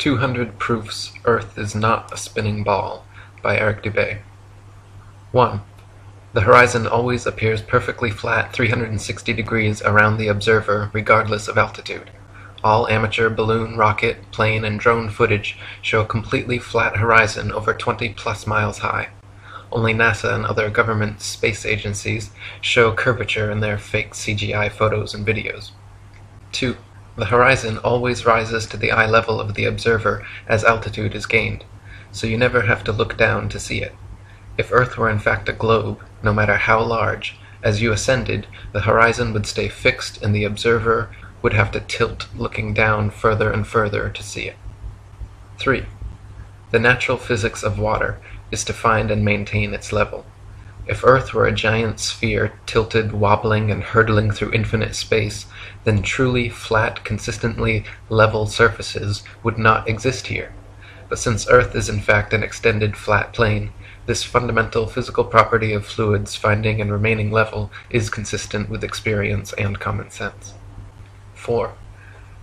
200 Proofs Earth is Not a Spinning Ball by ERIC DUBAY. 1. The horizon always appears perfectly flat 360 degrees around the observer regardless of altitude. All amateur balloon, rocket, plane, and drone footage show a completely flat horizon over 20+ miles high. Only NASA and other government space agencies show curvature in their fake CGI photos and videos. 2. The horizon always rises to the eye level of the observer as altitude is gained, so you never have to look down to see it. If Earth were in fact a globe, no matter how large, as you ascended, the horizon would stay fixed and the observer would have to tilt looking down further and further to see it. 3. The natural physics of water is to find and maintain its level. If Earth were a giant sphere tilted, wobbling, and hurtling through infinite space, then truly flat, consistently level surfaces would not exist here. But since Earth is in fact an extended flat plane, this fundamental physical property of fluids finding and remaining level is consistent with experience and common sense. 4.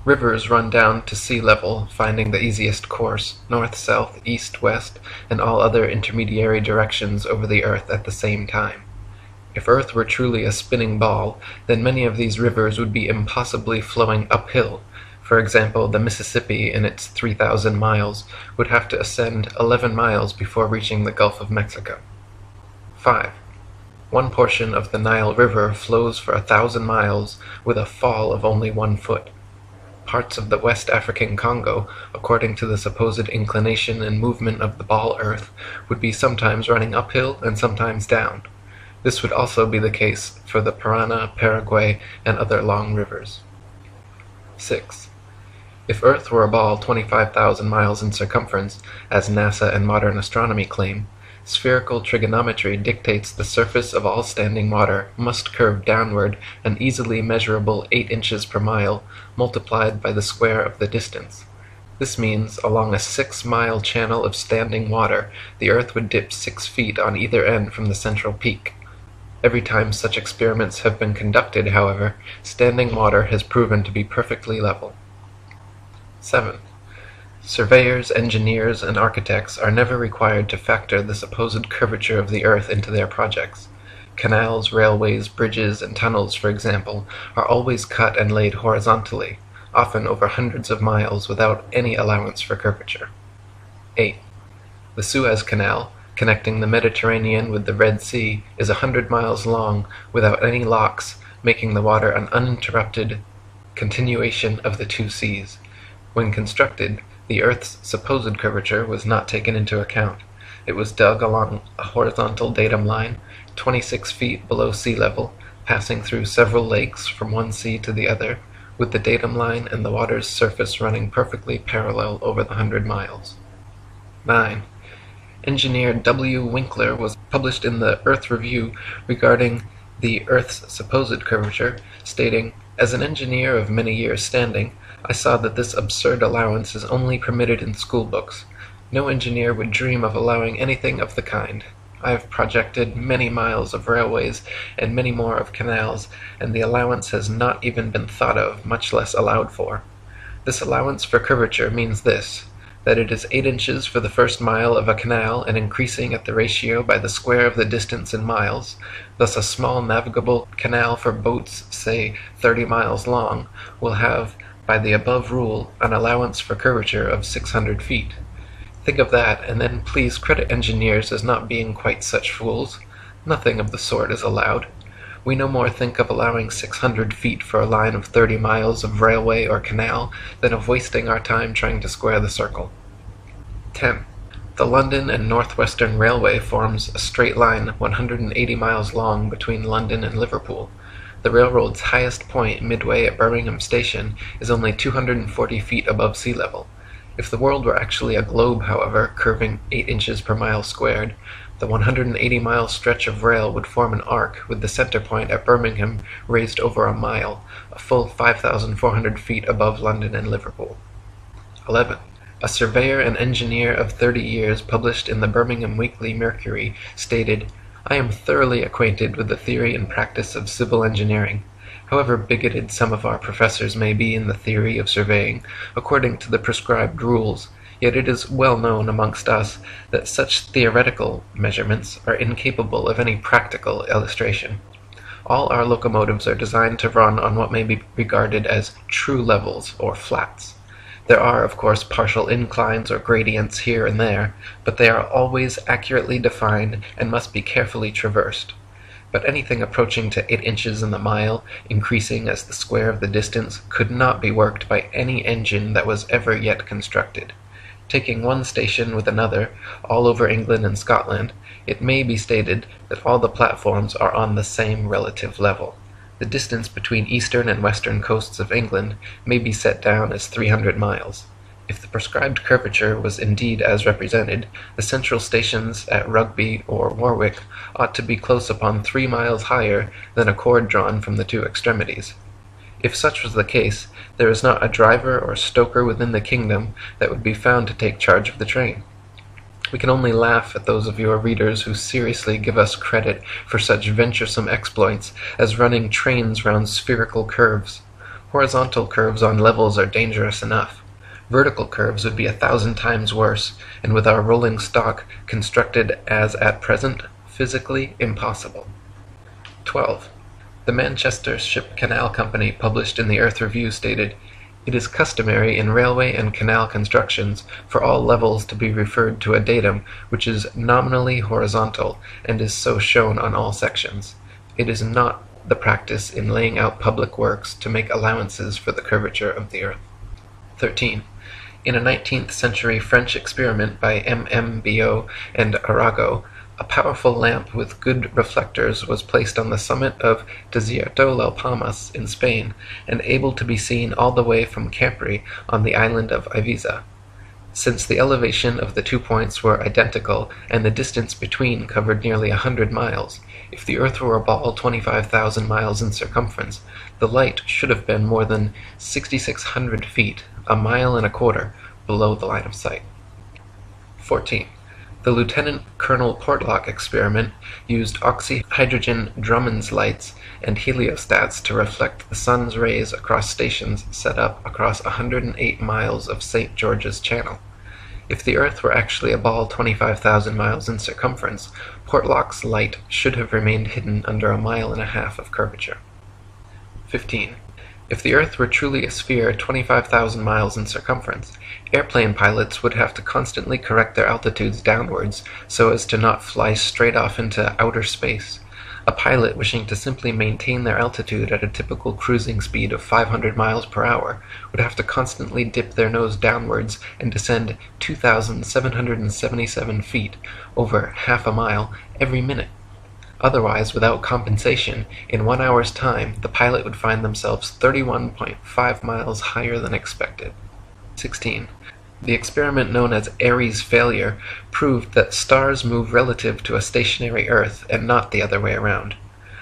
Rivers run down to sea level, finding the easiest course, north, south, east, west, and all other intermediary directions over the Earth at the same time. If Earth were truly a spinning ball, then many of these rivers would be impossibly flowing uphill. For example, the Mississippi, in its 3,000 miles, would have to ascend 11 miles before reaching the Gulf of Mexico. 5. One portion of the Nile River flows for 1,000 miles with a fall of only 1 foot. Parts of the West African Congo, according to the supposed inclination and movement of the ball Earth, would be sometimes running uphill and sometimes down. This would also be the case for the Parana, Paraguay, and other long rivers. 6. If Earth were a ball 25,000 miles in circumference, as NASA and modern astronomy claim, spherical trigonometry dictates the surface of all standing water must curve downward an easily measurable 8 inches per mile, multiplied by the square of the distance. This means, along a 6-mile channel of standing water, the Earth would dip 6 feet on either end from the central peak. Every time such experiments have been conducted, however, standing water has proven to be perfectly level. 7. Surveyors, engineers, and architects are never required to factor the supposed curvature of the Earth into their projects. Canals, railways, bridges, and tunnels, for example, are always cut and laid horizontally, often over hundreds of miles without any allowance for curvature. 8. The Suez Canal, connecting the Mediterranean with the Red Sea, is 100 miles long without any locks, making the water an uninterrupted continuation of the two seas. When constructed, the Earth's supposed curvature was not taken into account. It was dug along a horizontal datum line, 26 feet below sea level, passing through several lakes from one sea to the other, with the datum line and the water's surface running perfectly parallel over the 100 miles. 9. Engineer W. Winkler was published in the Earth Review regarding the Earth's supposed curvature, stating, "As an engineer of many years' standing, I saw that this absurd allowance is only permitted in school books. No engineer would dream of allowing anything of the kind. I have projected many miles of railways and many more of canals, and the allowance has not even been thought of, much less allowed for. This allowance for curvature means this, that it is 8 inches for the first mile of a canal and increasing at the ratio by the square of the distance in miles. Thus a small navigable canal for boats, say 30 miles long, will have, by the above rule, an allowance for curvature of 600 feet. Think of that, and then please credit engineers as not being quite such fools. Nothing of the sort is allowed. We no more think of allowing 600 feet for a line of 30 miles of railway or canal than of wasting our time trying to square the circle. 10. The London and Northwestern Railway forms a straight line 180 miles long between London and Liverpool. The railroad's highest point, midway at Birmingham Station, is only 240 feet above sea level. If the world were actually a globe, however, curving 8 inches per mile squared, the 180-mile stretch of rail would form an arc with the center point at Birmingham raised over a mile, a full 5,400 feet above London and Liverpool. 11. A surveyor and engineer of 30 years published in the Birmingham Weekly Mercury stated, "I am thoroughly acquainted with the theory and practice of civil engineering. However bigoted some of our professors may be in the theory of surveying, according to the prescribed rules, yet it is well known amongst us that such theoretical measurements are incapable of any practical illustration. All our locomotives are designed to run on what may be regarded as true levels, or flats. There are, of course, partial inclines or gradients here and there, but they are always accurately defined and must be carefully traversed. But anything approaching to 8 inches in the mile, increasing as the square of the distance, could not be worked by any engine that was ever yet constructed. Taking one station with another, all over England and Scotland, it may be stated that all the platforms are on the same relative level. The distance between eastern and western coasts of England may be set down as 300 miles. If the prescribed curvature was indeed as represented, the central stations at Rugby or Warwick ought to be close upon 3 miles higher than a cord drawn from the 2 extremities. If such was the case, there is not a driver or stoker within the kingdom that would be found to take charge of the train. We can only laugh at those of your readers who seriously give us credit for such venturesome exploits as running trains round spherical curves. Horizontal curves on levels are dangerous enough. Vertical curves would be 1,000 times worse, and with our rolling stock constructed as at present, physically impossible. 12. The Manchester Ship Canal Company, published in the Earth Review, stated, "It is customary in railway and canal constructions for all levels to be referred to a datum which is nominally horizontal and is so shown on all sections. It is not the practice in laying out public works to make allowances for the curvature of the earth." 13. In a 19th century French experiment by M.M. and Arago, a powerful lamp with good reflectors was placed on the summit of Desierto las Palmas in Spain, and able to be seen all the way from Capri on the island of Ibiza. Since the elevation of the 2 points were identical, and the distance between covered nearly 100 miles, if the earth were a ball 25,000 miles in circumference, the light should have been more than 6,600 feet, a mile and a quarter, below the line of sight. 14. The Lieutenant Colonel Portlock experiment used oxyhydrogen Drummond's lights and heliostats to reflect the sun's rays across stations set up across 108 miles of St. George's Channel. If the Earth were actually a ball 25,000 miles in circumference, Portlock's light should have remained hidden under 1.5 miles of curvature. 15. If the Earth were truly a sphere 25,000 miles in circumference, airplane pilots would have to constantly correct their altitudes downwards so as to not fly straight off into outer space. A pilot wishing to simply maintain their altitude at a typical cruising speed of 500 miles per hour would have to constantly dip their nose downwards and descend 2,777 feet, over half a mile, every minute. Otherwise, without compensation, in 1 hour's time, the pilot would find themselves 31.5 miles higher than expected. 16. The experiment known as Airy's failure proved that stars move relative to a stationary Earth and not the other way around.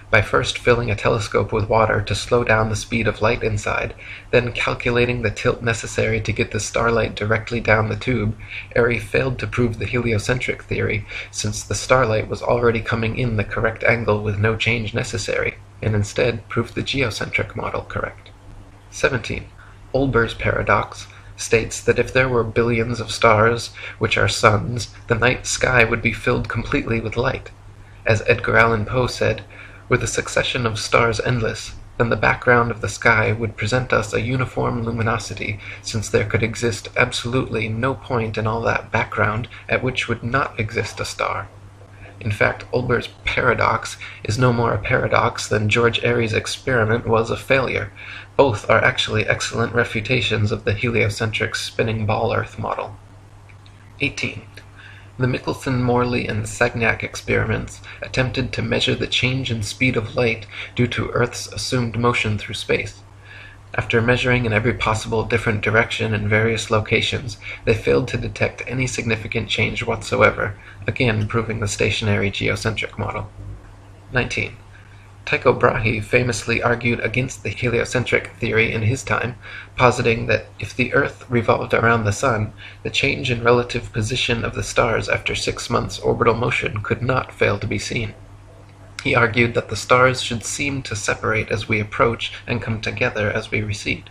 By first filling a telescope with water to slow down the speed of light inside, then calculating the tilt necessary to get the starlight directly down the tube, Airy failed to prove the heliocentric theory, since the starlight was already coming in the correct angle with no change necessary, and instead proved the geocentric model correct. 17. Olber's paradox states that if there were billions of stars, which are suns, the night sky would be filled completely with light. As Edgar Allan Poe said, "Were the succession of stars endless, then the background of the sky would present us a uniform luminosity, since there could exist absolutely no point in all that background at which would not exist a star." In fact, Olber's paradox is no more a paradox than George Airy's experiment was a failure. Both are actually excellent refutations of the heliocentric spinning ball Earth model. 18. The Michelson, Morley, and Sagnac experiments attempted to measure the change in speed of light due to Earth's assumed motion through space. After measuring in every possible different direction in various locations, they failed to detect any significant change whatsoever, again proving the stationary geocentric model. 19. Tycho Brahe famously argued against the heliocentric theory in his time, positing that if the Earth revolved around the Sun, the change in relative position of the stars after 6 months' orbital motion could not fail to be seen. He argued that the stars should seem to separate as we approach and come together as we recede.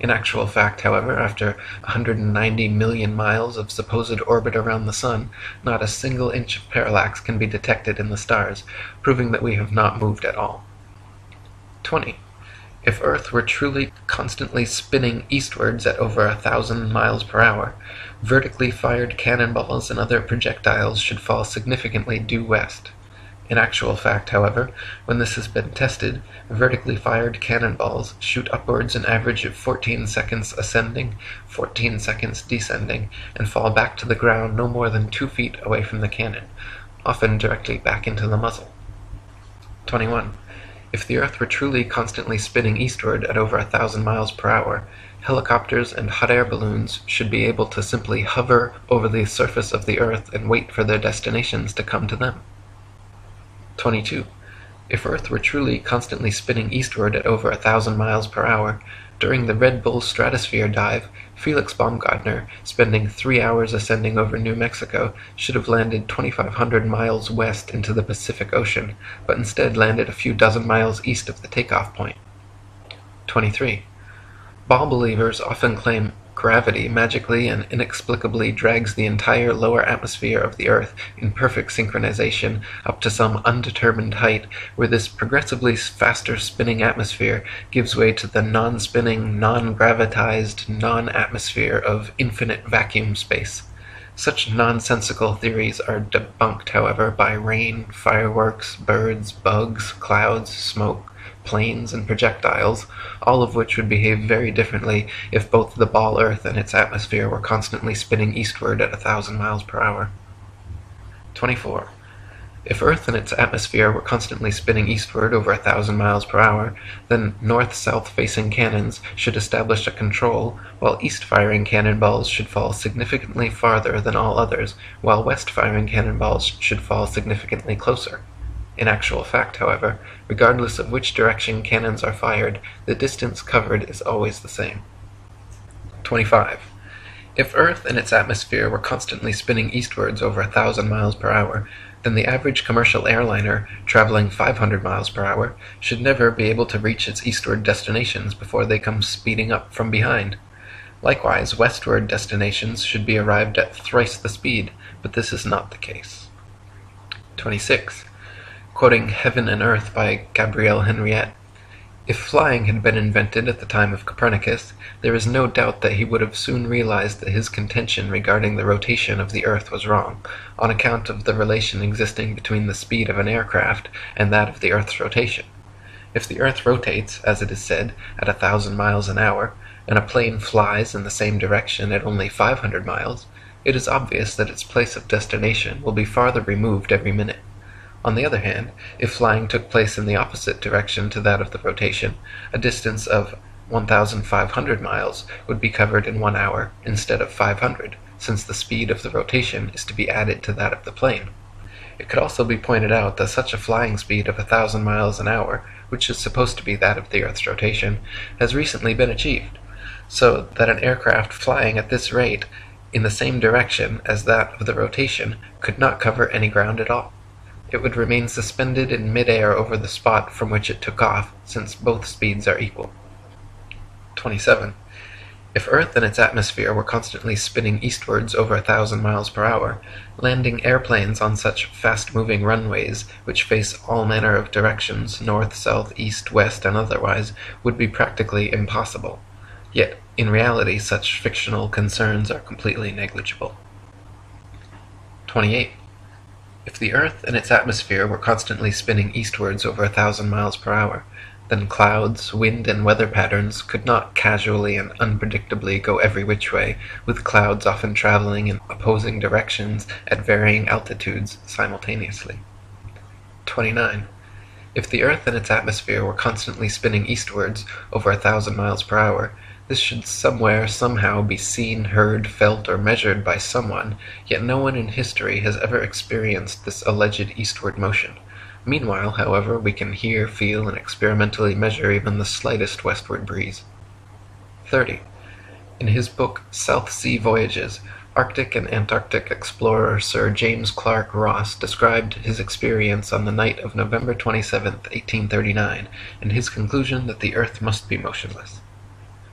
In actual fact, however, after 190 million miles of supposed orbit around the Sun, not a single inch of parallax can be detected in the stars, proving that we have not moved at all. 20. If Earth were truly constantly spinning eastwards at over 1,000 miles per hour, vertically fired cannonballs and other projectiles should fall significantly due west. In actual fact, however, when this has been tested, vertically fired cannonballs shoot upwards an average of 14 seconds ascending, 14 seconds descending, and fall back to the ground no more than 2 feet away from the cannon, often directly back into the muzzle. 21. If the Earth were truly constantly spinning eastward at over 1,000 miles per hour, helicopters and hot air balloons should be able to simply hover over the surface of the Earth and wait for their destinations to come to them. 22. If Earth were truly constantly spinning eastward at over 1,000 miles per hour, during the Red Bull stratosphere dive, Felix Baumgartner, spending 3 hours ascending over New Mexico, should have landed 2,500 miles west into the Pacific Ocean, but instead landed a few dozen miles east of the takeoff point. 23. Ball believers often claim gravity magically and inexplicably drags the entire lower atmosphere of the Earth in perfect synchronization up to some undetermined height, where this progressively faster spinning atmosphere gives way to the non-spinning, non-gravitized, non-atmosphere of infinite vacuum space. Such nonsensical theories are debunked, however, by rain, fireworks, birds, bugs, clouds, smoke, planes, and projectiles, all of which would behave very differently if both the ball Earth and its atmosphere were constantly spinning eastward at 1,000 miles per hour. 24. If Earth and its atmosphere were constantly spinning eastward over 1,000 miles per hour, then north-south facing cannons should establish a control, while east-firing cannonballs should fall significantly farther than all others, while west-firing cannonballs should fall significantly closer. In actual fact, however, regardless of which direction cannons are fired, the distance covered is always the same. 25. If Earth and its atmosphere were constantly spinning eastwards over 1,000 miles per hour, then the average commercial airliner, traveling 500 miles per hour, should never be able to reach its eastward destinations before they come speeding up from behind. Likewise, westward destinations should be arrived at thrice the speed, but this is not the case. 26. Quoting Heaven and Earth by Gabrielle Henriette, "If flying had been invented at the time of Copernicus, there is no doubt that he would have soon realized that his contention regarding the rotation of the Earth was wrong, on account of the relation existing between the speed of an aircraft and that of the Earth's rotation. If the Earth rotates, as it is said, at 1,000 miles an hour, and a plane flies in the same direction at only 500 miles, it is obvious that its place of destination will be farther removed every minute. On the other hand, if flying took place in the opposite direction to that of the rotation, a distance of 1,500 miles would be covered in 1 hour instead of 500, since the speed of the rotation is to be added to that of the plane. It could also be pointed out that such a flying speed of 1,000 miles an hour, which is supposed to be that of the Earth's rotation, has recently been achieved, so that an aircraft flying at this rate in the same direction as that of the rotation could not cover any ground at all. It would remain suspended in mid-air over the spot from which it took off, since both speeds are equal. 27. If Earth and its atmosphere were constantly spinning eastwards over 1,000 miles per hour, landing airplanes on such fast-moving runways, which face all manner of directions, north, south, east, west, and otherwise, would be practically impossible. Yet, in reality, such fictional concerns are completely negligible. 28. If the Earth and its atmosphere were constantly spinning eastwards over 1,000 miles per hour, then clouds, wind, and weather patterns could not casually and unpredictably go every which way, with clouds often traveling in opposing directions at varying altitudes simultaneously. 29. If the Earth and its atmosphere were constantly spinning eastwards over 1,000 miles per hour, this should somewhere, somehow, be seen, heard, felt, or measured by someone, yet no one in history has ever experienced this alleged eastward motion. Meanwhile, however, we can hear, feel, and experimentally measure even the slightest westward breeze. 30. In his book South Sea Voyages, Arctic and Antarctic explorer Sir James Clark Ross described his experience on the night of November 27, 1839, and his conclusion that the Earth must be motionless.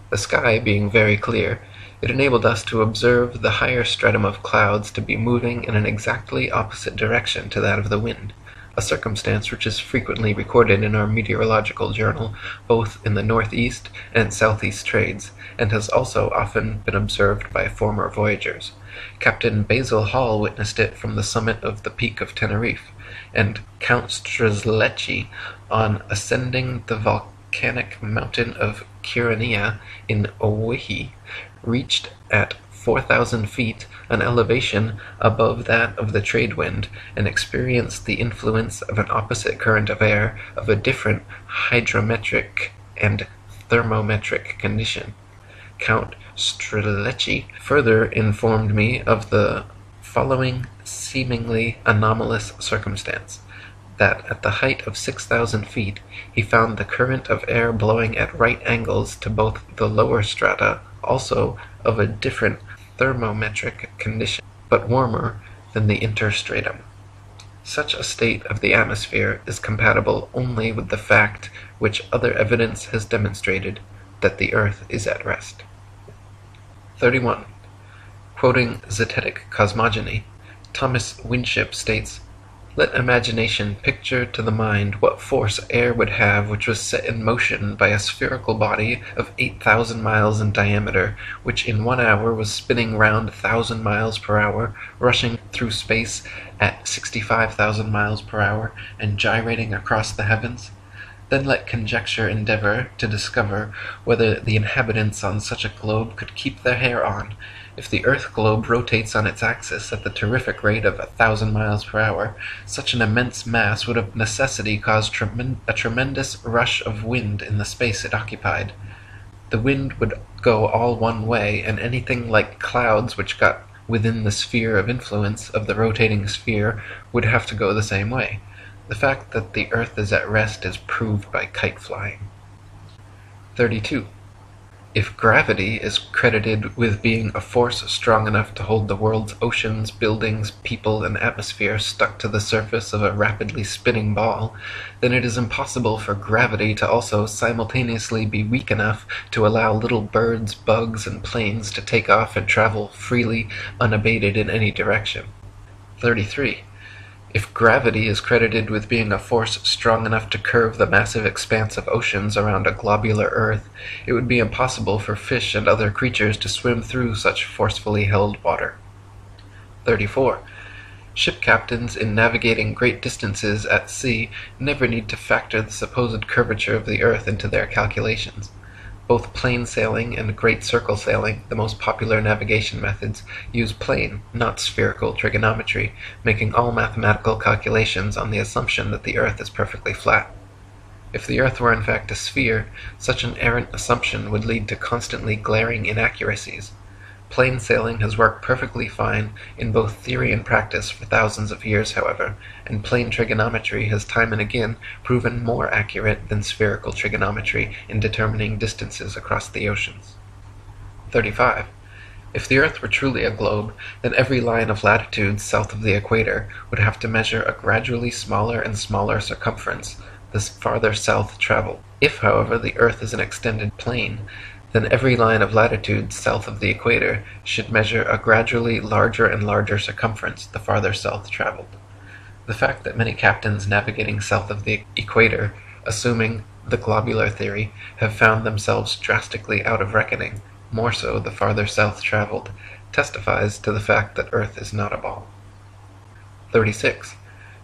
The sky being very clear, it enabled us to observe the higher stratum of clouds to be moving in an exactly opposite direction to that of the wind, a circumstance which is frequently recorded in our meteorological journal, both in the northeast and southeast trades, and has also often been observed by former voyagers. Captain Basil Hall witnessed it from the summit of the Peak of Teneriffe, and Count Strzelecki, on ascending the volcanic mountain of Kyrenia in Owyhee, reached at 4,000 feet an elevation above that of the trade wind, and experienced the influence of an opposite current of air of a different hydrometric and thermometric condition. Count Strzelecki further informed me of the following seemingly anomalous circumstance: that at the height of 6,000 feet he found the current of air blowing at right angles to both the lower strata, also of a different thermometric condition, but warmer than the interstratum. Such a state of the atmosphere is compatible only with the fact which other evidence has demonstrated, that the earth is at rest. 31. Quoting Zetetic Cosmogony, Thomas Winship states, "Let imagination picture to the mind what force air would have which was set in motion by a spherical body of 8,000 miles in diameter, which in 1 hour was spinning round 1,000 miles per hour, rushing through space at 65,000 miles per hour, and gyrating across the heavens. Then let conjecture endeavor to discover whether the inhabitants on such a globe could keep their hair on. If the earth globe rotates on its axis at the terrific rate of 1,000 miles per hour, such an immense mass would of necessity cause a tremendous rush of wind in the space it occupied. The wind would go all one way, and anything like clouds which got within the sphere of influence of the rotating sphere would have to go the same way. The fact that the earth is at rest is proved by kite flying." 32. If gravity is credited with being a force strong enough to hold the world's oceans, buildings, people, and atmosphere stuck to the surface of a rapidly spinning ball, then it is impossible for gravity to also simultaneously be weak enough to allow little birds, bugs, and planes to take off and travel freely, unabated in any direction. 33. If gravity is credited with being a force strong enough to curve the massive expanse of oceans around a globular earth, it would be impossible for fish and other creatures to swim through such forcefully held water. 34. Ship captains in navigating great distances at sea never need to factor the supposed curvature of the earth into their calculations. Both plain sailing and great circle sailing, the most popular navigation methods, use plane, not spherical trigonometry, making all mathematical calculations on the assumption that the earth is perfectly flat. If the earth were in fact a sphere, such an errant assumption would lead to constantly glaring inaccuracies. Plain sailing has worked perfectly fine in both theory and practice for thousands of years, however, and plane trigonometry has time and again proven more accurate than spherical trigonometry in determining distances across the oceans. 35. If the earth were truly a globe, then every line of latitude south of the equator would have to measure a gradually smaller and smaller circumference the farther south traveled. If, however, the earth is an extended plane, then every line of latitude south of the equator should measure a gradually larger and larger circumference the farther south traveled. The fact that many captains navigating south of the equator, assuming the globular theory, have found themselves drastically out of reckoning, more so the farther south traveled, testifies to the fact that Earth is not a ball. 36.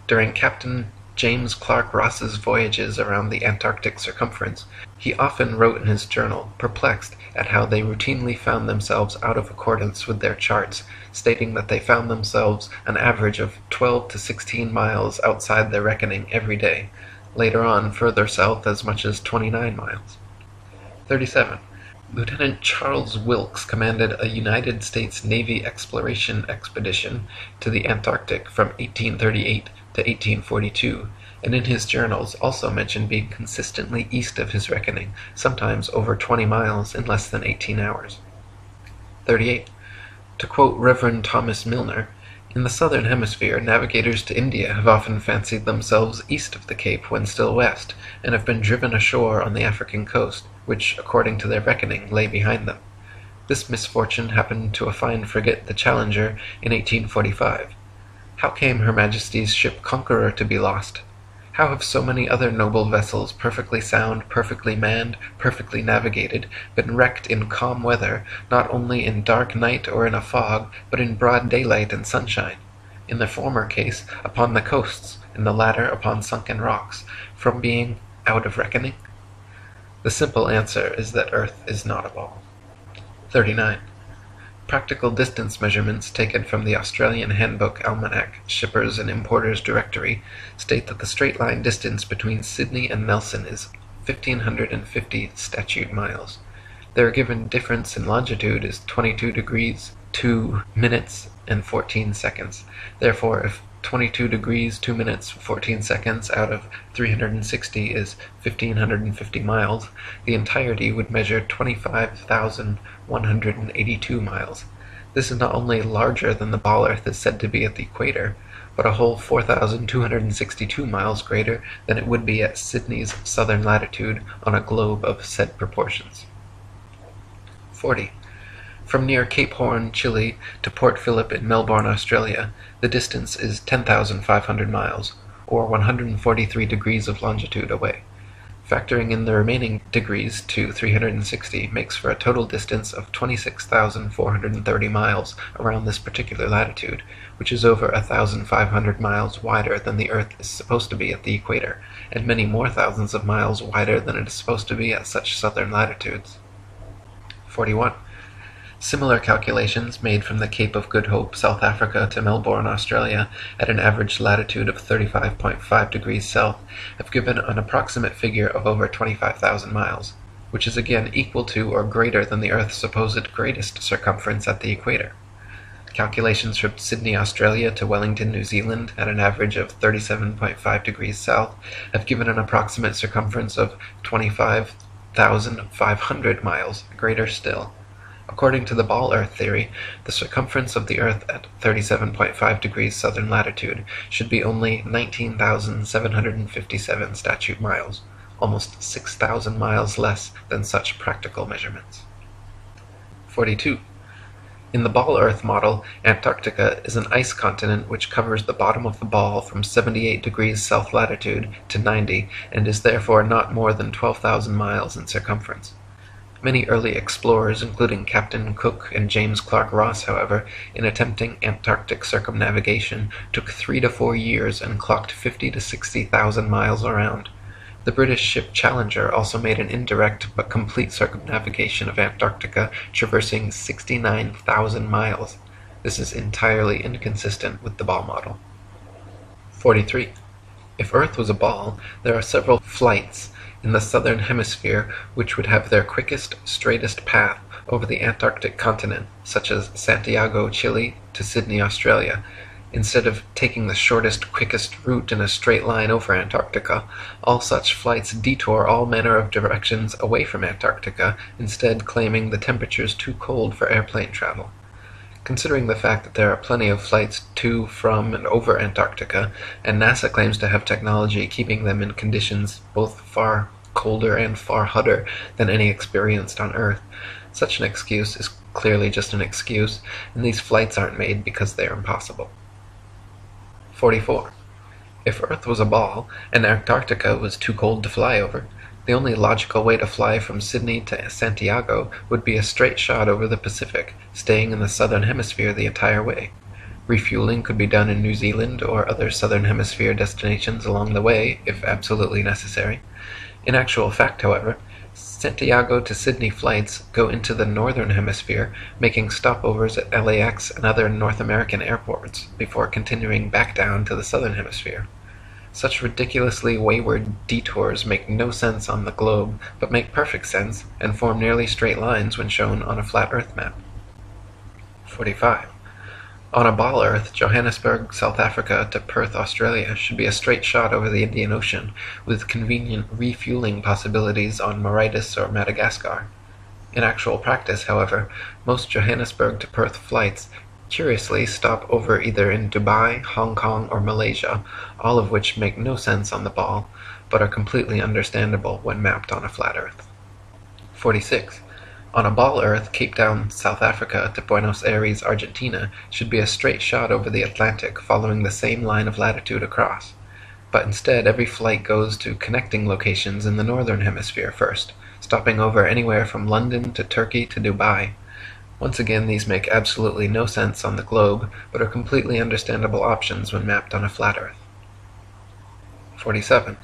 During Captain James Clark Ross's voyages around the Antarctic circumference, he often wrote in his journal, perplexed at how they routinely found themselves out of accordance with their charts, stating that they found themselves an average of 12 to 16 miles outside their reckoning every day, later on further south as much as 29 miles. 37. Lieutenant Charles Wilkes commanded a United States Navy exploration expedition to the Antarctic from 1838 to 1842, and in his journals also mentioned being consistently east of his reckoning, sometimes over 20 miles in less than 18 hours. 38. To quote Reverend Thomas Milner, "In the southern hemisphere, navigators to India have often fancied themselves east of the Cape when still west, and have been driven ashore on the African coast, which, according to their reckoning, lay behind them. This misfortune happened to a fine frigate, the Challenger, in 1845. How came Her Majesty's ship Conqueror to be lost? How have so many other noble vessels, perfectly sound, perfectly manned, perfectly navigated, been wrecked in calm weather, not only in dark night or in a fog, but in broad daylight and sunshine? In the former case, upon the coasts, in the latter upon sunken rocks, from being out of reckoning? The simple answer is that Earth is not a ball." 39. Practical distance measurements taken from the Australian Handbook Almanac Shippers and Importers Directory state that the straight-line distance between Sydney and Nelson is 1,550 statute miles. Their given difference in longitude is 22 degrees, 2 minutes, and 14 seconds. Therefore, if 22 degrees, 2 minutes, 14 seconds out of 360 is 1,550 miles, the entirety would measure 25,182 miles. This is not only larger than the ball Earth is said to be at the equator, but a whole 4,262 miles greater than it would be at Sydney's southern latitude on a globe of said proportions. 40. From near Cape Horn, Chile, to Port Phillip in Melbourne, Australia, the distance is 10,500 miles, or 143 degrees of longitude away. Factoring in the remaining degrees to 360 makes for a total distance of 26,430 miles around this particular latitude, which is over 1,500 miles wider than the Earth is supposed to be at the equator, and many more thousands of miles wider than it is supposed to be at such southern latitudes. 41. Similar calculations made from the Cape of Good Hope, South Africa to Melbourne, Australia, at an average latitude of 35.5 degrees south, have given an approximate figure of over 25,000 miles, which is again equal to or greater than the Earth's supposed greatest circumference at the equator. Calculations from Sydney, Australia to Wellington, New Zealand, at an average of 37.5 degrees south, have given an approximate circumference of 25,500 miles, greater still. According to the ball Earth theory, the circumference of the Earth at 37.5 degrees southern latitude should be only 19,757 statute miles, almost 6,000 miles less than such practical measurements. 42. In the ball Earth model, Antarctica is an ice continent which covers the bottom of the ball from 78 degrees south latitude to 90, and is therefore not more than 12,000 miles in circumference. Many early explorers, including Captain Cook and James Clark Ross, however, in attempting Antarctic circumnavigation, took 3 to 4 years and clocked 50 to 60,000 miles around. The British ship Challenger also made an indirect but complete circumnavigation of Antarctica, traversing 69,000 miles. This is entirely inconsistent with the ball model. 43. If Earth was a ball, there are several flights in the southern hemisphere which would have their quickest, straightest path over the Antarctic continent, such as Santiago, Chile, to Sydney, Australia. Instead of taking the shortest, quickest route in a straight line over Antarctica, all such flights detour all manner of directions away from Antarctica, instead claiming the temperatures too cold for airplane travel. Considering the fact that there are plenty of flights to, from, and over Antarctica, and NASA claims to have technology keeping them in conditions both far colder and far hotter than any experienced on Earth, such an excuse is clearly just an excuse, and these flights aren't made because they are impossible. 44. If Earth was a ball, and Antarctica was too cold to fly over, the only logical way to fly from Sydney to Santiago would be a straight shot over the Pacific, staying in the southern hemisphere the entire way. Refueling could be done in New Zealand or other southern hemisphere destinations along the way, if absolutely necessary. In actual fact, however, Santiago to Sydney flights go into the northern hemisphere, making stopovers at LAX and other North American airports before continuing back down to the southern hemisphere. Such ridiculously wayward detours make no sense on the globe, but make perfect sense and form nearly straight lines when shown on a flat Earth map. 45. On a ball Earth, Johannesburg, South Africa to Perth, Australia should be a straight shot over the Indian Ocean, with convenient refueling possibilities on Mauritius or Madagascar. In actual practice, however, most Johannesburg to Perth flights curiously stop over either in Dubai, Hong Kong, or Malaysia, all of which make no sense on the ball, but are completely understandable when mapped on a flat Earth. 46. On a ball Earth, Cape Town, South Africa to Buenos Aires, Argentina should be a straight shot over the Atlantic following the same line of latitude across. But instead, every flight goes to connecting locations in the northern hemisphere first, stopping over anywhere from London to Turkey to Dubai. Once again, these make absolutely no sense on the globe, but are completely understandable options when mapped on a flat Earth. 47.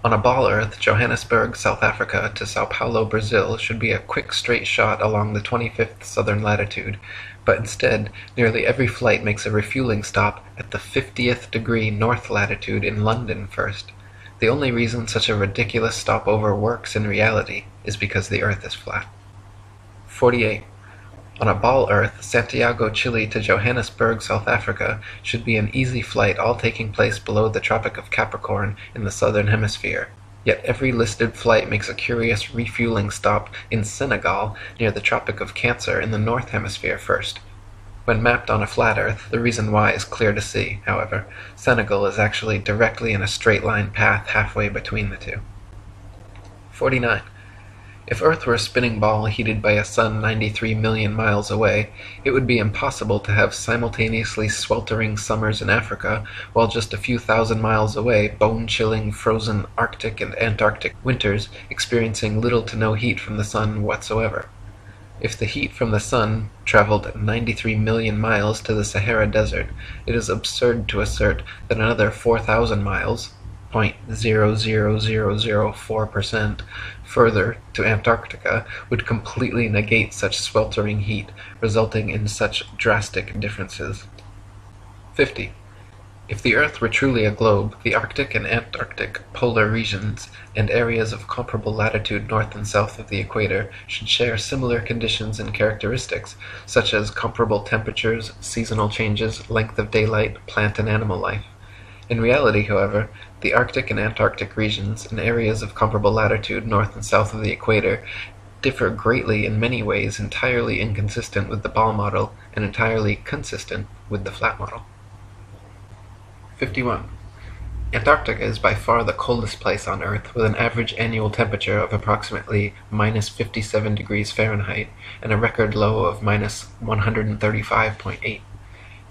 On a ball Earth, Johannesburg, South Africa to Sao Paulo, Brazil should be a quick straight shot along the 25th southern latitude, but instead, nearly every flight makes a refueling stop at the 50th degree north latitude in London first. The only reason such a ridiculous stopover works in reality is because the Earth is flat. 48. On a ball Earth, Santiago, Chile to Johannesburg, South Africa should be an easy flight, all taking place below the Tropic of Capricorn in the southern hemisphere. Yet every listed flight makes a curious refueling stop in Senegal near the Tropic of Cancer in the north hemisphere first. When mapped on a flat Earth, the reason why is clear to see, however. Senegal is actually directly in a straight line path halfway between the two. 49. If Earth were a spinning ball heated by a sun 93 million miles away, it would be impossible to have simultaneously sweltering summers in Africa, while just a few thousand miles away, bone-chilling frozen Arctic and Antarctic winters experiencing little to no heat from the sun whatsoever. If the heat from the sun traveled 93 million miles to the Sahara Desert, it is absurd to assert that another 4,000 miles, 0.00004%, further to Antarctica would completely negate such sweltering heat, resulting in such drastic differences. 50. If the Earth were truly a globe, the Arctic and Antarctic polar regions and areas of comparable latitude north and south of the equator should share similar conditions and characteristics, such as comparable temperatures, seasonal changes, length of daylight, plant and animal life. In reality, however, the Arctic and Antarctic regions and areas of comparable latitude north and south of the equator differ greatly in many ways, entirely inconsistent with the ball model and entirely consistent with the flat model. 51. Antarctica is by far the coldest place on Earth, with an average annual temperature of approximately minus 57 degrees Fahrenheit and a record low of minus 135.8.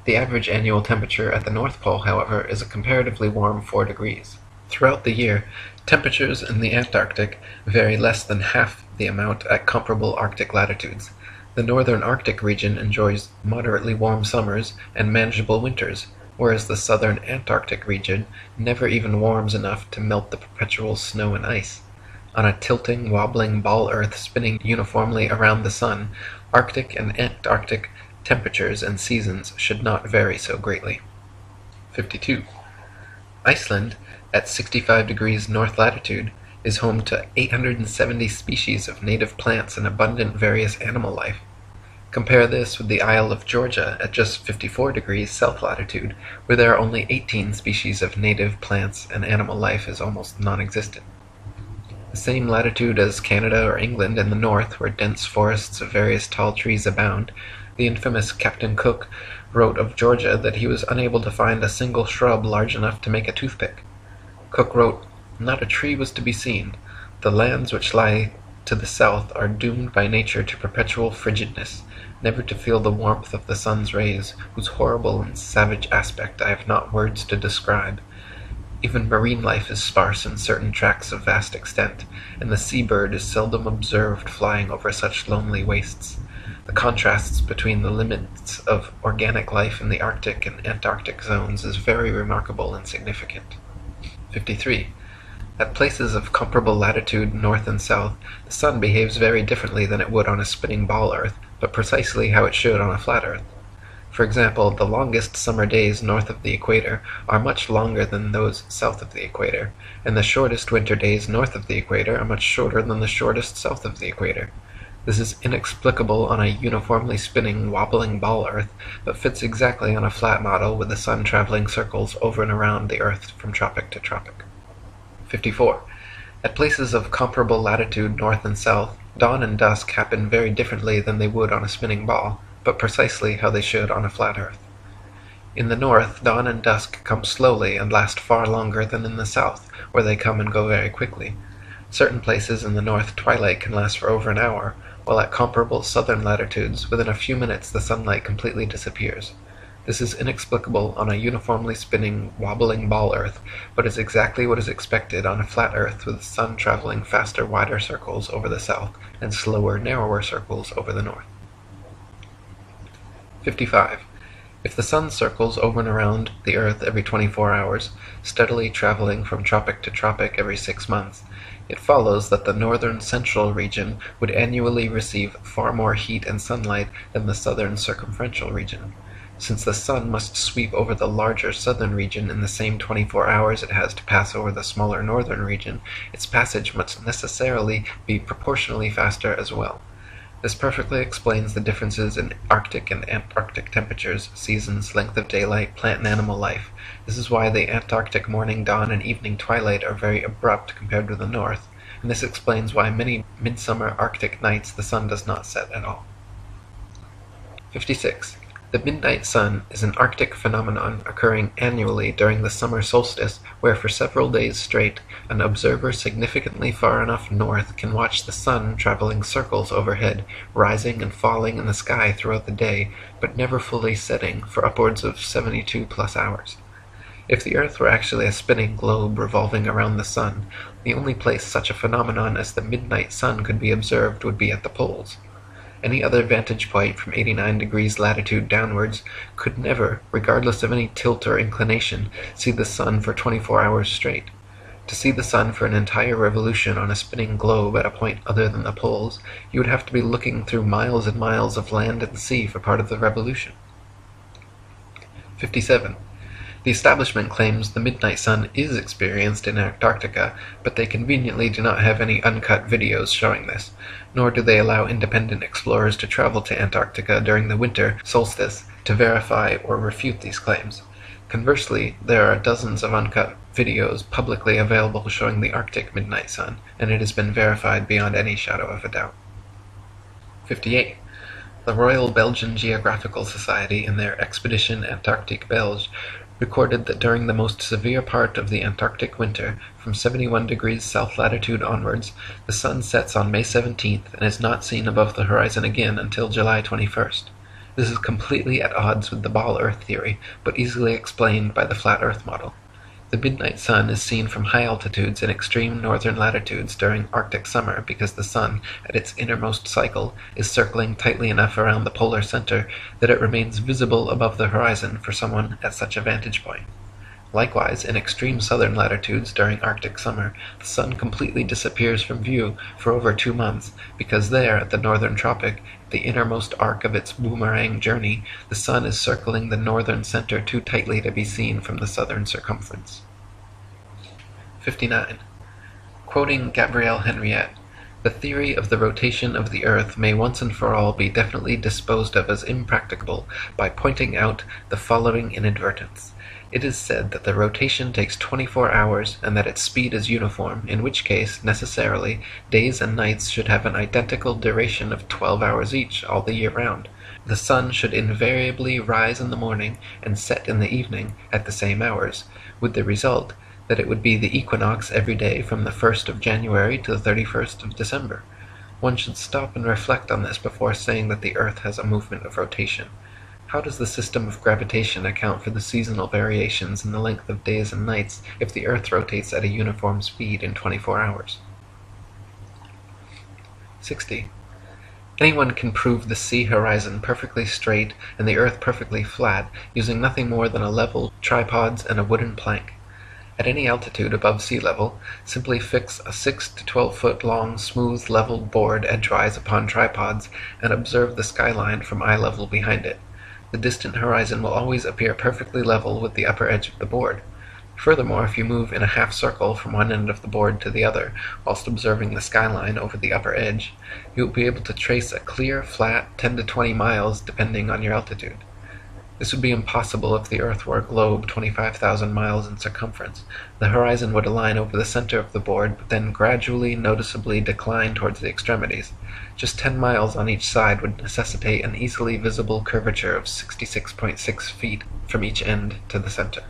The average annual temperature at the North Pole, however, is a comparatively warm 4 degrees. Throughout the year, temperatures in the Antarctic vary less than half the amount at comparable Arctic latitudes. The northern Arctic region enjoys moderately warm summers and manageable winters, whereas the southern Antarctic region never even warms enough to melt the perpetual snow and ice. On a tilting, wobbling ball Earth spinning uniformly around the sun, Arctic and Antarctic temperatures and seasons should not vary so greatly. 52. Iceland, at 65 degrees north latitude, is home to 870 species of native plants and abundant various animal life. Compare this with the Isle of Georgia at just 54 degrees south latitude, where there are only 18 species of native plants and animal life is almost non-existent. The same latitude as Canada or England in the north, where dense forests of various tall trees abound, the infamous Captain Cook wrote of Georgia that he was unable to find a single shrub large enough to make a toothpick. Cook wrote, "Not a tree was to be seen. The lands which lie to the south are doomed by nature to perpetual frigidness, never to feel the warmth of the sun's rays, whose horrible and savage aspect I have not words to describe. Even marine life is sparse in certain tracts of vast extent, and the sea-bird is seldom observed flying over such lonely wastes. The contrasts between the limits of organic life in the Arctic and Antarctic zones is very remarkable and significant." 53. At places of comparable latitude north and south, the sun behaves very differently than it would on a spinning ball Earth, but precisely how it should on a flat Earth. For example, the longest summer days north of the equator are much longer than those south of the equator, and the shortest winter days north of the equator are much shorter than the shortest south of the equator. This is inexplicable on a uniformly spinning, wobbling ball Earth, but fits exactly on a flat model with the sun traveling circles over and around the Earth from tropic to tropic. 54. At places of comparable latitude north and south, Dawn and dusk happen very differently than they would on a spinning ball, but precisely how they should on a flat Earth. In the north, dawn and dusk come slowly and last far longer than in the south, where they come and go very quickly. Certain places in the north twilight can last for over an hour, while at comparable southern latitudes, within a few minutes the sunlight completely disappears. This is inexplicable on a uniformly spinning, wobbling ball Earth, but is exactly what is expected on a flat Earth with the sun traveling faster, wider circles over the south and slower, narrower circles over the north. 55. If the sun circles over and around the Earth every 24 hours, steadily traveling from tropic to tropic every 6 months, it follows that the northern central region would annually receive far more heat and sunlight than the southern circumferential region. Since the sun must sweep over the larger southern region in the same 24 hours it has to pass over the smaller northern region, its passage must necessarily be proportionally faster as well. This perfectly explains the differences in Arctic and Antarctic temperatures, seasons, length of daylight, plant and animal life. This is why the Antarctic morning dawn and evening twilight are very abrupt compared to the north, and this explains why many midsummer Arctic nights the sun does not set at all. 56. The midnight sun is an Arctic phenomenon occurring annually during the summer solstice, where for several days straight, an observer significantly far enough north can watch the sun traveling circles overhead, rising and falling in the sky throughout the day, but never fully setting for upwards of 72 plus hours. If the Earth were actually a spinning globe revolving around the sun, the only place such a phenomenon as the midnight sun could be observed would be at the poles. Any other vantage point from 89 degrees latitude downwards could never, regardless of any tilt or inclination, see the sun for 24 hours straight. To see the sun for an entire revolution on a spinning globe at a point other than the poles, you would have to be looking through miles and miles of land and sea for part of the revolution. 57. The establishment claims the midnight sun is experienced in Antarctica, but they conveniently do not have any uncut videos showing this, nor do they allow independent explorers to travel to Antarctica during the winter solstice to verify or refute these claims. Conversely, there are dozens of uncut videos publicly available showing the Arctic midnight sun, and it has been verified beyond any shadow of a doubt. 58. The Royal Belgian Geographical Society, in their Expedition Antarctique Belge, recorded that during the most severe part of the Antarctic winter, from 71 degrees south latitude onwards, the sun sets on May 17th and is not seen above the horizon again until July 21st. This is completely at odds with the ball Earth theory, but easily explained by the flat Earth model. The midnight sun is seen from high altitudes in extreme northern latitudes during Arctic summer because the sun, at its innermost cycle, is circling tightly enough around the polar center that it remains visible above the horizon for someone at such a vantage point. Likewise, in extreme southern latitudes during Arctic summer, the sun completely disappears from view for over 2 months, because there, at the northern tropic, the innermost arc of its boomerang journey, the sun is circling the northern center too tightly to be seen from the southern circumference. 59. Quoting Gabrielle Henriette, "The theory of the rotation of the Earth may once and for all be definitely disposed of as impracticable by pointing out the following inadvertence. It is said that the rotation takes 24 hours and that its speed is uniform, in which case, necessarily, days and nights should have an identical duration of 12 hours each all the year round. The sun should invariably rise in the morning and set in the evening at the same hours, with the result that it would be the equinox every day from the 1st of January to the 31st of December. One should stop and reflect on this before saying that the Earth has a movement of rotation. How does the system of gravitation account for the seasonal variations in the length of days and nights if the Earth rotates at a uniform speed in 24 hours? 60. Anyone can prove the sea horizon perfectly straight and the Earth perfectly flat using nothing more than a level, tripods, and a wooden plank. At any altitude above sea level, simply fix a 6 to 12 foot long, smooth, leveled board edgewise upon tripods and observe the skyline from eye level behind it. The distant horizon will always appear perfectly level with the upper edge of the board. Furthermore, if you move in a half circle from one end of the board to the other, whilst observing the skyline over the upper edge, you will be able to trace a clear, flat 10 to 20 miles depending on your altitude. This would be impossible if the Earth were a globe 25,000 miles in circumference. The horizon would align over the center of the board, but then gradually, noticeably decline towards the extremities. Just 10 miles on each side would necessitate an easily visible curvature of 66.6 feet from each end to the center.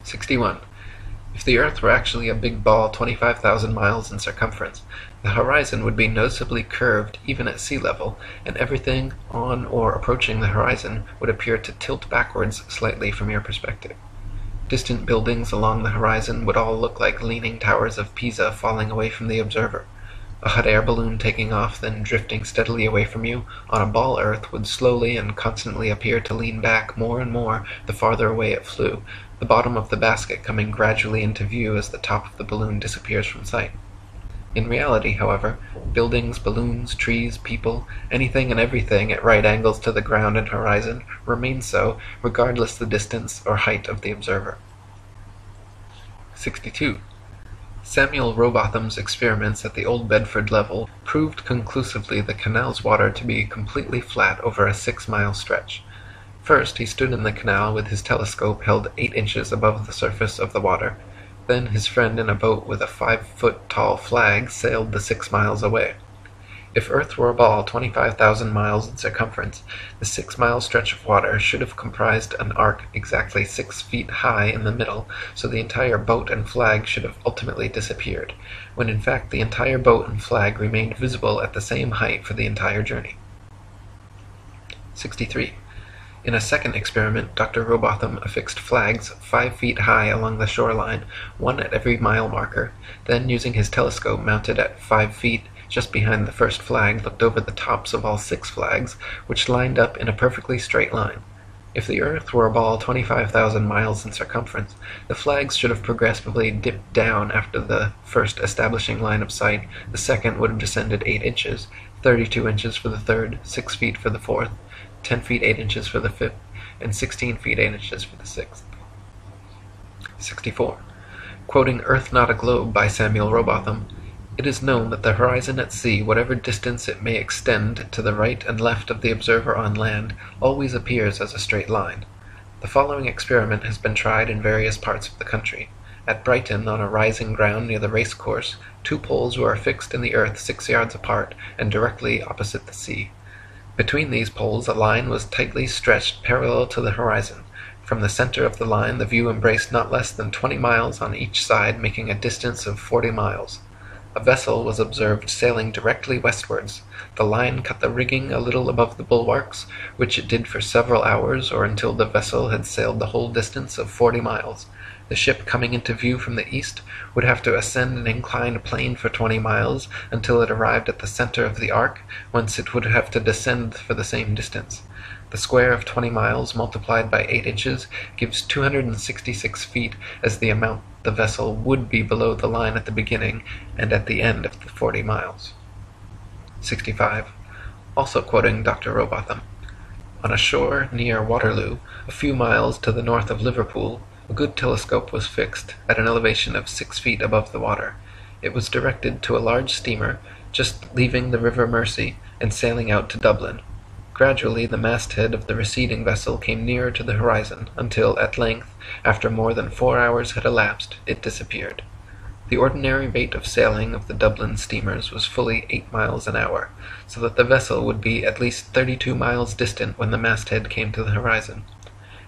61. If the Earth were actually a big ball 25,000 miles in circumference, the horizon would be noticeably curved even at sea level, and everything on or approaching the horizon would appear to tilt backwards slightly from your perspective. Distant buildings along the horizon would all look like leaning towers of Pisa falling away from the observer. A hot air balloon taking off, then drifting steadily away from you, on a ball Earth would slowly and constantly appear to lean back more and more the farther away it flew, the bottom of the basket coming gradually into view as the top of the balloon disappears from sight. In reality, however, buildings, balloons, trees, people, anything and everything at right angles to the ground and horizon remain so, regardless the distance or height of the observer. 62. Samuel Rowbotham's experiments at the Old Bedford level proved conclusively the canal's water to be completely flat over a 6-mile stretch. First, he stood in the canal with his telescope held 8 inches above the surface of the water. Then his friend in a boat with a 5-foot-tall flag sailed the 6 miles away. If Earth were a ball 25,000 miles in circumference, the 6-mile stretch of water should have comprised an arc exactly 6 feet high in the middle, so the entire boat and flag should have ultimately disappeared, when in fact the entire boat and flag remained visible at the same height for the entire journey. 63. In a second experiment, Dr. Rowbotham affixed flags 5 feet high along the shoreline, one at every mile marker, then using his telescope mounted at 5 feet just behind the first flag, looked over the tops of all 6 flags, which lined up in a perfectly straight line. If the Earth were a ball 25,000 miles in circumference, the flags should have progressively dipped down after the first establishing line of sight, the second would have descended 8 inches, 32 inches for the third, 6 feet for the fourth, 10 feet 8 inches for the fifth, and 16 feet 8 inches for the sixth. 64. Quoting Earth Not a Globe by Samuel Rowbotham, "It is known that the horizon at sea, whatever distance it may extend to the right and left of the observer on land, always appears as a straight line. The following experiment has been tried in various parts of the country. At Brighton, on a rising ground near the race course, 2 poles were affixed in the earth 6 yards apart and directly opposite the sea. Between these poles a line was tightly stretched parallel to the horizon. From the center of the line the view embraced not less than 20 miles on each side, making a distance of 40 miles. A vessel was observed sailing directly westwards. The line cut the rigging a little above the bulwarks, which it did for several hours, or until the vessel had sailed the whole distance of 40 miles. The ship coming into view from the east would have to ascend an inclined plane for 20 miles until it arrived at the center of the arc, whence it would have to descend for the same distance. The square of 20 miles multiplied by 8 inches gives 266 feet as the amount the vessel would be below the line at the beginning and at the end of the 40 miles. 65. Also quoting Dr. Rowbotham, "On a shore near Waterloo, a few miles to the north of Liverpool, a good telescope was fixed at an elevation of 6 feet above the water. It was directed to a large steamer just leaving the River Mersey and sailing out to Dublin. Gradually the masthead of the receding vessel came nearer to the horizon, until at length, after more than 4 hours had elapsed, it disappeared. The ordinary rate of sailing of the Dublin steamers was fully 8 miles an hour, so that the vessel would be at least 32 miles distant when the masthead came to the horizon.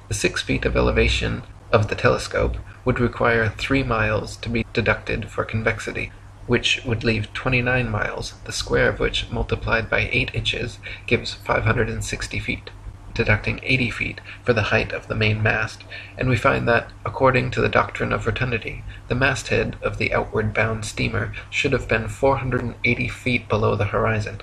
The 6 feet of elevation of the telescope would require 3 miles to be deducted for convexity, which would leave 29 miles, the square of which, multiplied by 8 inches, gives 560 feet, deducting 80 feet for the height of the main mast, and we find that, according to the doctrine of rotundity, the masthead of the outward-bound steamer should have been 480 feet below the horizon.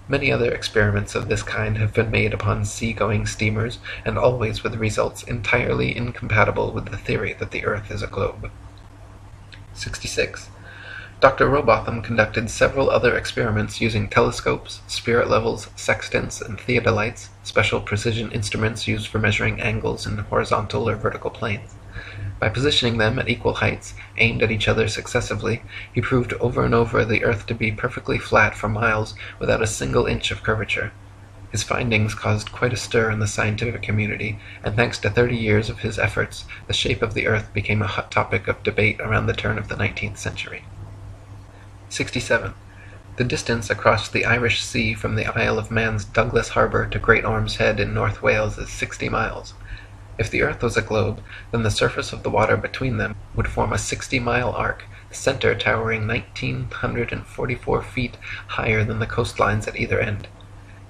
Many other experiments of this kind have been made upon sea-going steamers, and always with results entirely incompatible with the theory that the earth is a globe." 66. Dr. Rowbotham conducted several other experiments using telescopes, spirit levels, sextants, and theodolites, special precision instruments used for measuring angles in horizontal or vertical planes. By positioning them at equal heights, aimed at each other successively, he proved over and over the earth to be perfectly flat for miles without a single inch of curvature. His findings caused quite a stir in the scientific community, and thanks to 30 years of his efforts, the shape of the Earth became a hot topic of debate around the turn of the 19th century. 67. The distance across the Irish Sea from the Isle of Man's Douglas Harbour to Great Orme's Head in North Wales is 60 miles. If the Earth was a globe, then the surface of the water between them would form a 60-mile arc, the center towering 1,944 feet higher than the coastlines at either end.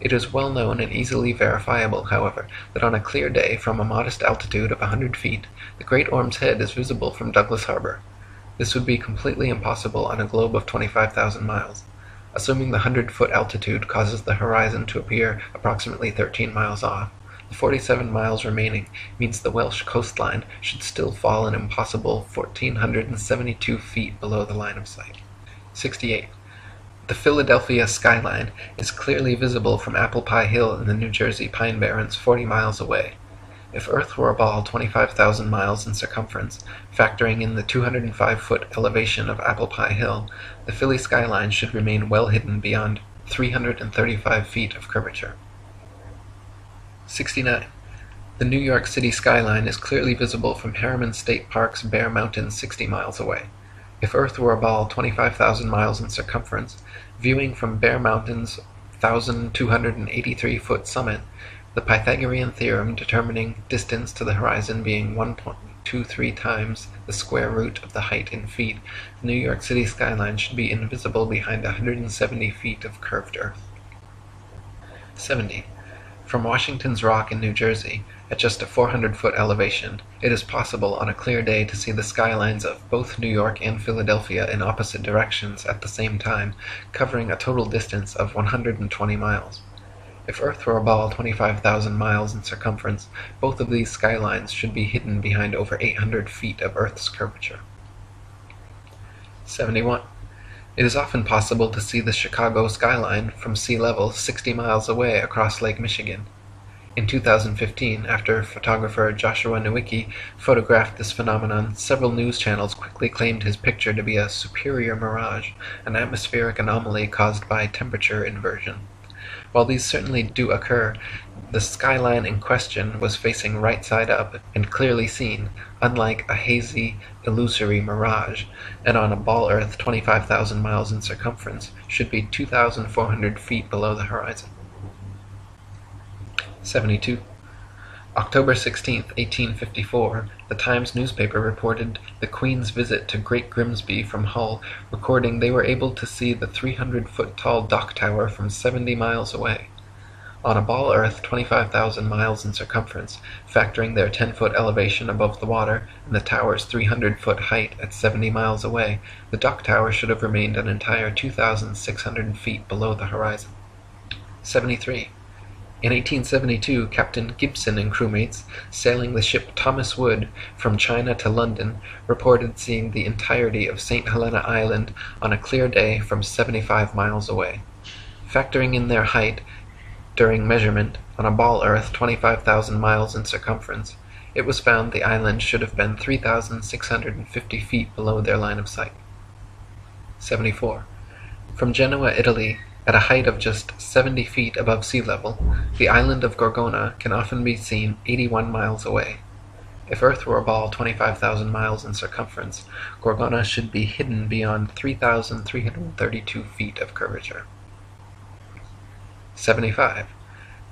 It is well known and easily verifiable, however, that on a clear day from a modest altitude of 100 feet, the Great Orme's Head is visible from Douglas Harbour. This would be completely impossible on a globe of 25,000 miles. Assuming the 100-foot altitude causes the horizon to appear approximately 13 miles off, the 47 miles remaining means the Welsh coastline should still fall an impossible 1,472 feet below the line of sight. 68. The Philadelphia skyline is clearly visible from Apple Pie Hill in the New Jersey Pine Barrens 40 miles away. If Earth were a ball 25,000 miles in circumference, factoring in the 205-foot elevation of Apple Pie Hill, the Philly skyline should remain well hidden beyond 335 feet of curvature. 69. The New York City skyline is clearly visible from Harriman State Park's Bear Mountain 60 miles away. If Earth were a ball 25,000 miles in circumference, viewing from Bear Mountain's 1,283-foot summit, the Pythagorean theorem determining distance to the horizon being 1.23 times the square root of the height in feet, the New York City skyline should be invisible behind 170 feet of curved Earth. 70. From Washington's Rock in New Jersey, at just a 400-foot elevation, it is possible on a clear day to see the skylines of both New York and Philadelphia in opposite directions at the same time, covering a total distance of 120 miles. If Earth were a ball 25,000 miles in circumference, both of these skylines should be hidden behind over 800 feet of Earth's curvature. 71. It is often possible to see the Chicago skyline from sea level 60 miles away across Lake Michigan. In 2015, after photographer Joshua Nowicki photographed this phenomenon, several news channels quickly claimed his picture to be a superior mirage, an atmospheric anomaly caused by temperature inversion. While these certainly do occur, the skyline in question was facing right side up and clearly seen, unlike a hazy, illusory mirage, and on a ball Earth 25,000 miles in circumference should be 2,400 feet below the horizon. 72. October 16, 1854, the Times newspaper reported the Queen's visit to Great Grimsby from Hull, recording they were able to see the 300-foot-tall dock tower from 70 miles away. On a ball Earth 25,000 miles in circumference, factoring their 10-foot elevation above the water and the tower's 300-foot height at 70 miles away, the dock tower should have remained an entire 2,600 feet below the horizon. 73. In 1872, Captain Gibson and crewmates, sailing the ship Thomas Wood from China to London, reported seeing the entirety of St. Helena Island on a clear day from 75 miles away. Factoring in their height during measurement on a ball Earth 25,000 miles in circumference, it was found the island should have been 3,650 feet below their line of sight. 74. From Genoa, Italy, at a height of just 70 feet above sea level, the island of Gorgona can often be seen 81 miles away. If Earth were a ball 25,000 miles in circumference, Gorgona should be hidden beyond 3,332 feet of curvature. 75.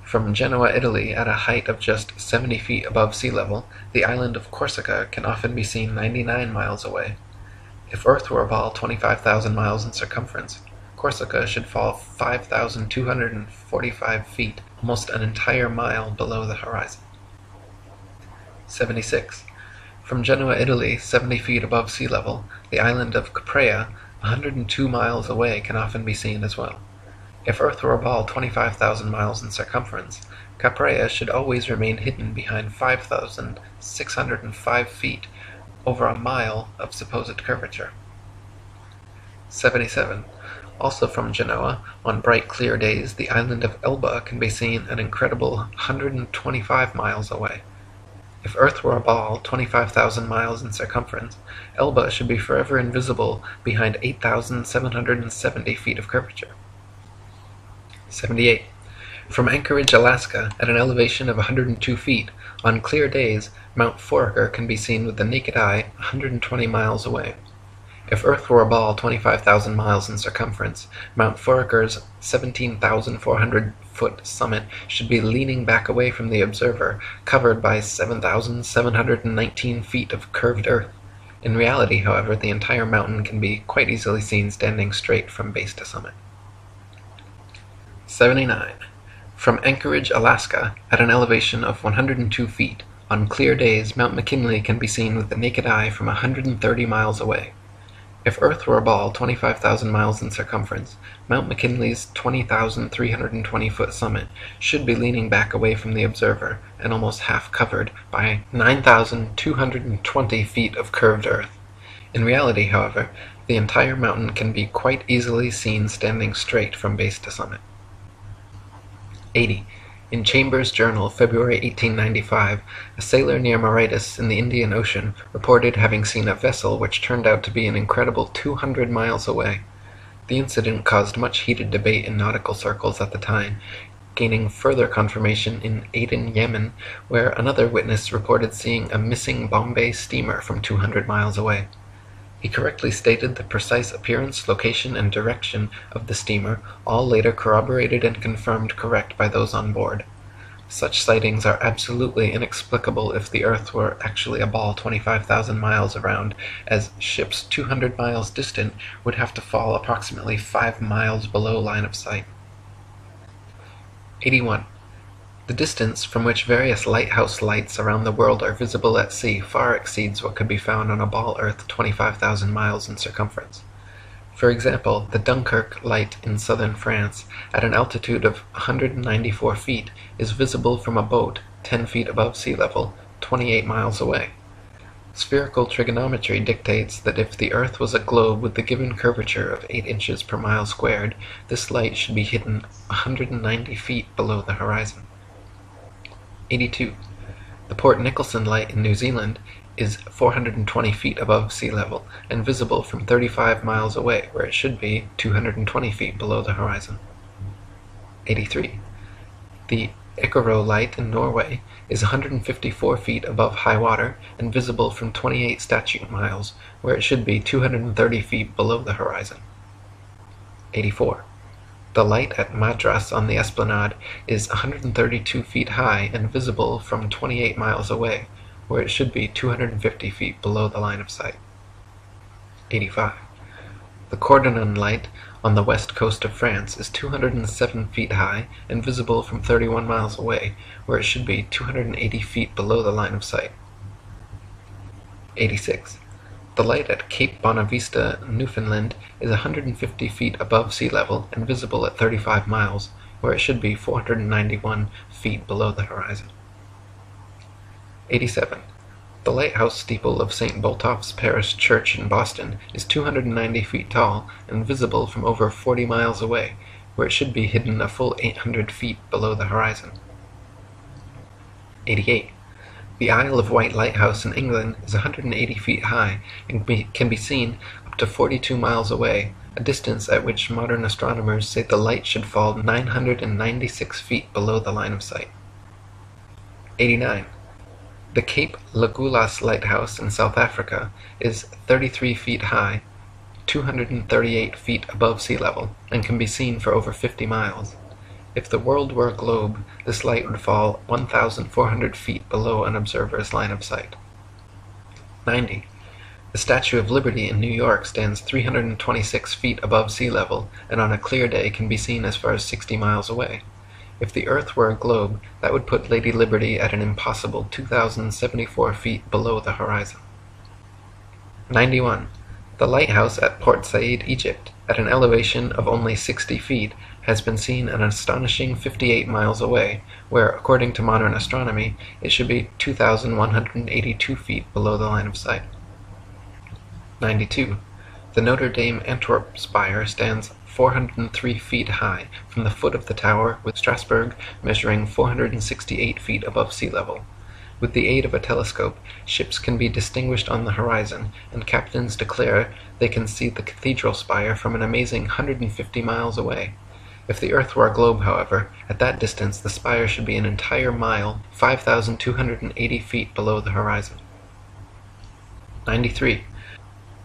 From Genoa, Italy, at a height of just 70 feet above sea level, the island of Corsica can often be seen 99 miles away. If Earth were a ball 25,000 miles in circumference, Corsica should fall 5,245 feet, almost an entire mile below the horizon. 76. From Genoa, Italy, 70 feet above sea level, the island of Caprea, 102 miles away, can often be seen as well. If Earth were a ball 25,000 miles in circumference, Caprea should always remain hidden behind 5,605 feet, over a mile of supposed curvature. 77. Also from Genoa, on bright clear days, the island of Elba can be seen an incredible 125 miles away. If Earth were a ball 25,000 miles in circumference, Elba should be forever invisible behind 8,770 feet of curvature. 78. From Anchorage, Alaska, at an elevation of 102 feet, on clear days, Mount Foraker can be seen with the naked eye 120 miles away. If Earth were a ball 25,000 miles in circumference, Mount Foraker's 17,400-foot summit should be leaning back away from the observer, covered by 7,719 feet of curved earth. In reality, however, the entire mountain can be quite easily seen standing straight from base to summit. 79. From Anchorage, Alaska, at an elevation of 102 feet, on clear days Mount McKinley can be seen with the naked eye from 130 miles away. If Earth were a ball 25,000 miles in circumference, Mount McKinley's 20,320-foot summit should be leaning back away from the observer and almost half covered by 9,220 feet of curved earth. In reality, however, the entire mountain can be quite easily seen standing straight from base to summit. 80. In Chambers' Journal, February 1895, a sailor near Mauritius in the Indian Ocean reported having seen a vessel which turned out to be an incredible 200 miles away. The incident caused much heated debate in nautical circles at the time, gaining further confirmation in Aden, Yemen, where another witness reported seeing a missing Bombay steamer from 200 miles away. He correctly stated the precise appearance, location, and direction of the steamer, all later corroborated and confirmed correct by those on board. Such sightings are absolutely inexplicable if the Earth were actually a ball 25,000 miles around, as ships 200 miles distant would have to fall approximately 5 miles below line of sight. 81. The distance from which various lighthouse lights around the world are visible at sea far exceeds what could be found on a ball Earth 25,000 miles in circumference. For example, the Dunkirk light in southern France, at an altitude of 194 feet, is visible from a boat 10 feet above sea level, 28 miles away. Spherical trigonometry dictates that if the Earth was a globe with the given curvature of 8 inches per mile squared, this light should be hidden 190 feet below the horizon. 82. The Port Nicholson light in New Zealand is 420 feet above sea level and visible from 35 miles away, where it should be 220 feet below the horizon. 83. The Icaro light in Norway is 154 feet above high water and visible from 28 statute miles, where it should be 230 feet below the horizon. 84. The light at Madras on the Esplanade is 132 feet high and visible from 28 miles away, where it should be 250 feet below the line of sight. 85. The Cordonan light on the west coast of France is 207 feet high and visible from 31 miles away, where it should be 280 feet below the line of sight. 86. The light at Cape Bonavista, Newfoundland, is 150 feet above sea level and visible at 35 miles, where it should be 491 feet below the horizon. 87. The lighthouse steeple of St. Botolph's Parish Church in Boston is 290 feet tall and visible from over 40 miles away, where it should be hidden a full 800 feet below the horizon. 88. The Isle of Wight Lighthouse in England is 180 feet high and can be seen up to 42 miles away, a distance at which modern astronomers say the light should fall 996 feet below the line of sight. 89. The Cape Legolas Lighthouse in South Africa is 33 feet high, 238 feet above sea level, and can be seen for over 50 miles. If the world were a globe, this light would fall 1,400 feet below an observer's line of sight. 90. The Statue of Liberty in New York stands 326 feet above sea level, and on a clear day can be seen as far as 60 miles away. If the Earth were a globe, that would put Lady Liberty at an impossible 2,074 feet below the horizon. 91. The lighthouse at Port Said, Egypt, at an elevation of only 60 feet, has been seen an astonishing 58 miles away, where, according to modern astronomy, it should be 2,182 feet below the line of sight. 92. The Notre Dame Antwerp spire stands 403 feet high from the foot of the tower, with Strasbourg measuring 468 feet above sea level. With the aid of a telescope, ships can be distinguished on the horizon, and captains declare they can see the cathedral spire from an amazing 150 miles away. If the Earth were a globe, however, at that distance the spire should be an entire mile, 5,280 feet below the horizon. 93.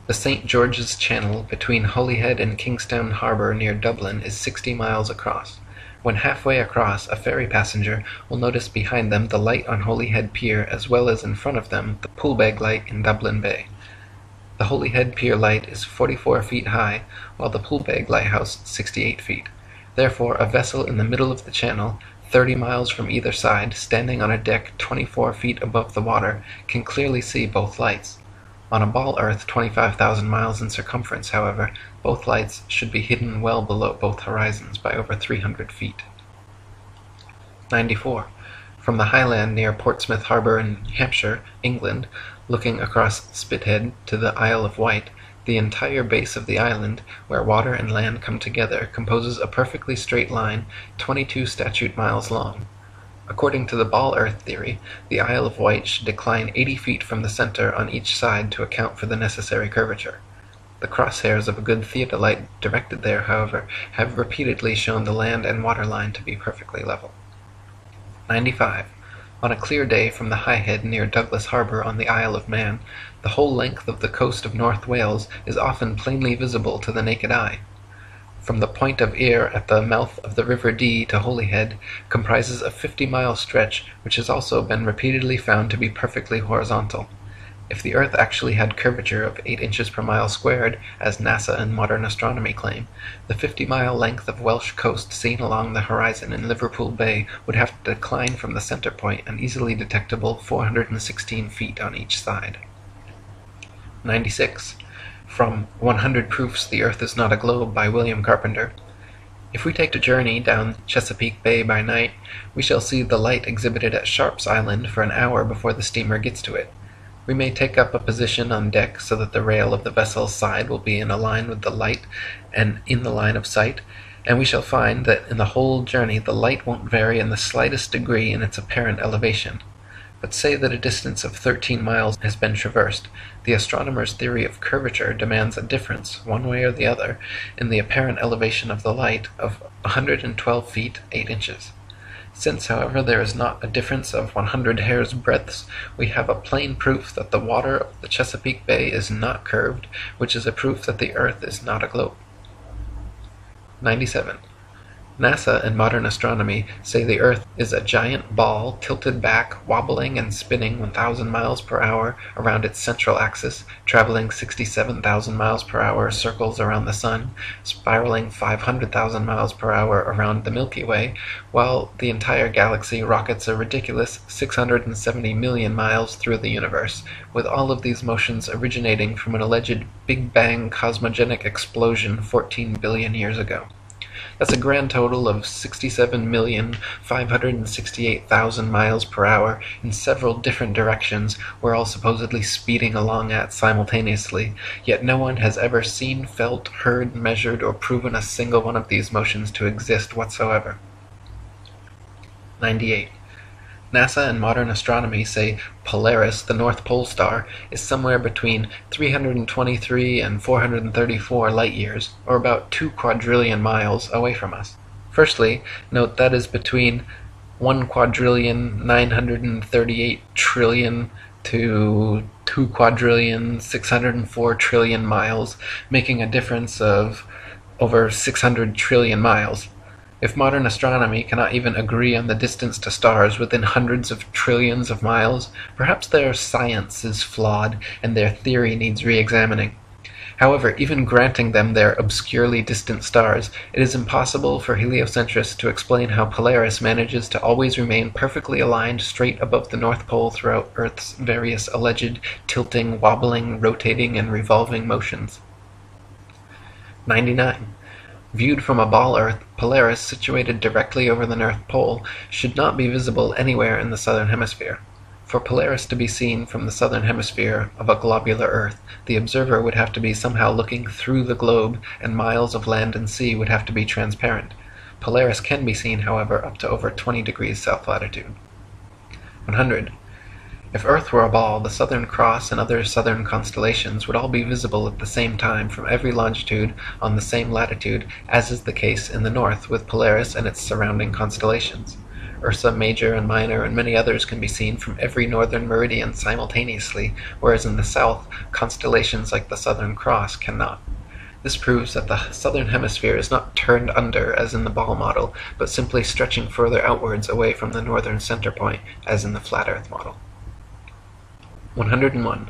The St. George's Channel between Holyhead and Kingstown Harbour near Dublin is 60 miles across. When halfway across, a ferry passenger will notice behind them the light on Holyhead Pier as well as in front of them the Poolbeg light in Dublin Bay. The Holyhead Pier light is 44 feet high, while the Poolbeg lighthouse 68 feet. Therefore, a vessel in the middle of the channel, 30 miles from either side, standing on a deck 24 feet above the water, can clearly see both lights. On a ball earth 25,000 miles in circumference, however, both lights should be hidden well below both horizons by over 300 feet. 94. From the highland near Portsmouth Harbour in Hampshire, England, looking across Spithead to the Isle of Wight, the entire base of the island, where water and land come together, composes a perfectly straight line 22 statute miles long. According to the ball earth theory, the Isle of Wight should decline 80 feet from the center on each side to account for the necessary curvature. The crosshairs of a good theodolite directed there, however, have repeatedly shown the land and water line to be perfectly level. 95. On a clear day from the High Head near Douglas Harbour on the Isle of Man, the whole length of the coast of North Wales is often plainly visible to the naked eye. From the point of Ayr at the mouth of the River Dee to Holyhead comprises a 50-mile stretch which has also been repeatedly found to be perfectly horizontal. If the Earth actually had curvature of 8 inches per mile squared, as NASA and modern astronomy claim, the 50-mile length of Welsh coast seen along the horizon in Liverpool Bay would have to decline from the center point an easily detectable 416 feet on each side. 96. From 100 Proofs the Earth is Not a Globe by William Carpenter. If we take a journey down Chesapeake Bay by night, we shall see the light exhibited at Sharp's Island for an hour before the steamer gets to it. We may take up a position on deck so that the rail of the vessel's side will be in a line with the light and in the line of sight, and we shall find that in the whole journey the light won't vary in the slightest degree in its apparent elevation. But say that a distance of 13 miles has been traversed, the astronomer's theory of curvature demands a difference, one way or the other, in the apparent elevation of the light of 112 feet 8 inches. Since, however, there is not a difference of 100 hair's breadths, we have a plain proof that the water of the Chesapeake Bay is not curved, which is a proof that the Earth is not a globe. 97. NASA and modern astronomy say the Earth is a giant ball tilted back, wobbling and spinning 1,000 miles per hour around its central axis, traveling 67,000 miles per hour circles around the Sun, spiraling 500,000 miles per hour around the Milky Way, while the entire galaxy rockets a ridiculous 670 million miles through the universe, with all of these motions originating from an alleged Big Bang cosmogenic explosion 14 billion years ago. That's a grand total of 67,568,000 miles per hour in several different directions we're all supposedly speeding along at simultaneously, yet no one has ever seen, felt, heard, measured, or proven a single one of these motions to exist whatsoever. 98. NASA and modern astronomy say Polaris, the North Pole star, is somewhere between 323 and 434 light-years, or about 2 quadrillion miles, away from us. Firstly, note that is between 1,938,000,000,000,000,000 to 2,604,000,000,000,000 miles, making a difference of over 600 trillion miles. If modern astronomy cannot even agree on the distance to stars within hundreds of trillions of miles, perhaps their science is flawed and their theory needs re-examining. However, even granting them their obscurely distant stars, it is impossible for heliocentrists to explain how Polaris manages to always remain perfectly aligned straight above the North Pole throughout Earth's various alleged tilting, wobbling, rotating, and revolving motions. 99. Viewed from a ball Earth, Polaris, situated directly over the North Pole, should not be visible anywhere in the southern hemisphere. For Polaris to be seen from the southern hemisphere of a globular Earth, the observer would have to be somehow looking through the globe, and miles of land and sea would have to be transparent. Polaris can be seen, however, up to over 20 degrees south latitude. 100. If Earth were a ball, the Southern Cross and other southern constellations would all be visible at the same time from every longitude on the same latitude, as is the case in the north with Polaris and its surrounding constellations. Ursa Major and Minor and many others can be seen from every northern meridian simultaneously, whereas in the south, constellations like the Southern Cross cannot. This proves that the southern hemisphere is not turned under as in the ball model, but simply stretching further outwards away from the northern center point, as in the flat Earth model. 101.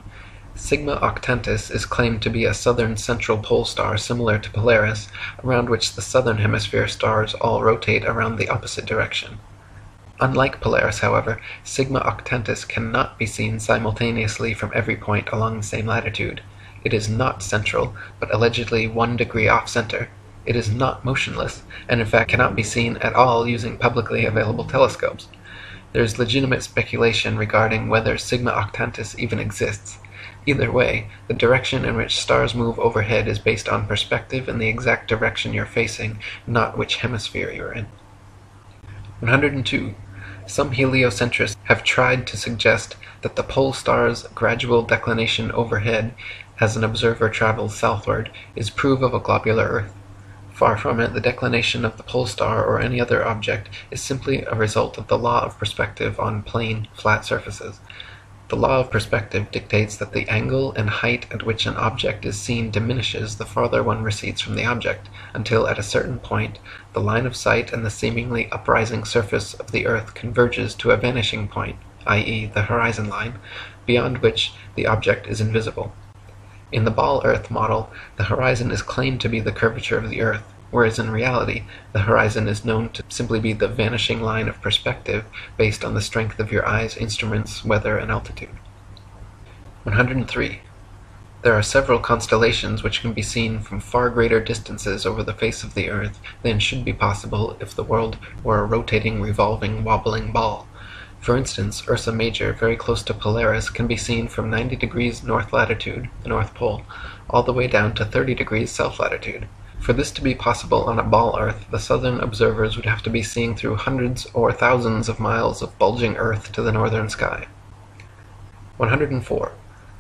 Sigma Octantis is claimed to be a southern central pole star similar to Polaris, around which the southern hemisphere stars all rotate around the opposite direction. Unlike Polaris, however, Sigma Octantis cannot be seen simultaneously from every point along the same latitude. It is not central, but allegedly 1 degree off-center. It is not motionless, and in fact cannot be seen at all using publicly available telescopes. There is legitimate speculation regarding whether Sigma Octantis even exists. Either way, the direction in which stars move overhead is based on perspective and the exact direction you're facing, not which hemisphere you're in. 102. Some heliocentrists have tried to suggest that the pole star's gradual declination overhead, as an observer travels southward, is proof of a globular Earth. Far from it, the declination of the pole star or any other object is simply a result of the law of perspective on plane, flat surfaces. The law of perspective dictates that the angle and height at which an object is seen diminishes the farther one recedes from the object, until at a certain point the line of sight and the seemingly uprising surface of the Earth converges to a vanishing point, i.e. the horizon line, beyond which the object is invisible. In the ball Earth model, the horizon is claimed to be the curvature of the Earth, whereas in reality, the horizon is known to simply be the vanishing line of perspective based on the strength of your eye's instruments, weather, and altitude. 103. There are several constellations which can be seen from far greater distances over the face of the Earth than should be possible if the world were a rotating, revolving, wobbling ball. For instance, Ursa Major, very close to Polaris, can be seen from 90 degrees north latitude, the North Pole, all the way down to 30 degrees south latitude. For this to be possible on a ball Earth, the southern observers would have to be seeing through hundreds or thousands of miles of bulging Earth to the northern sky. 104.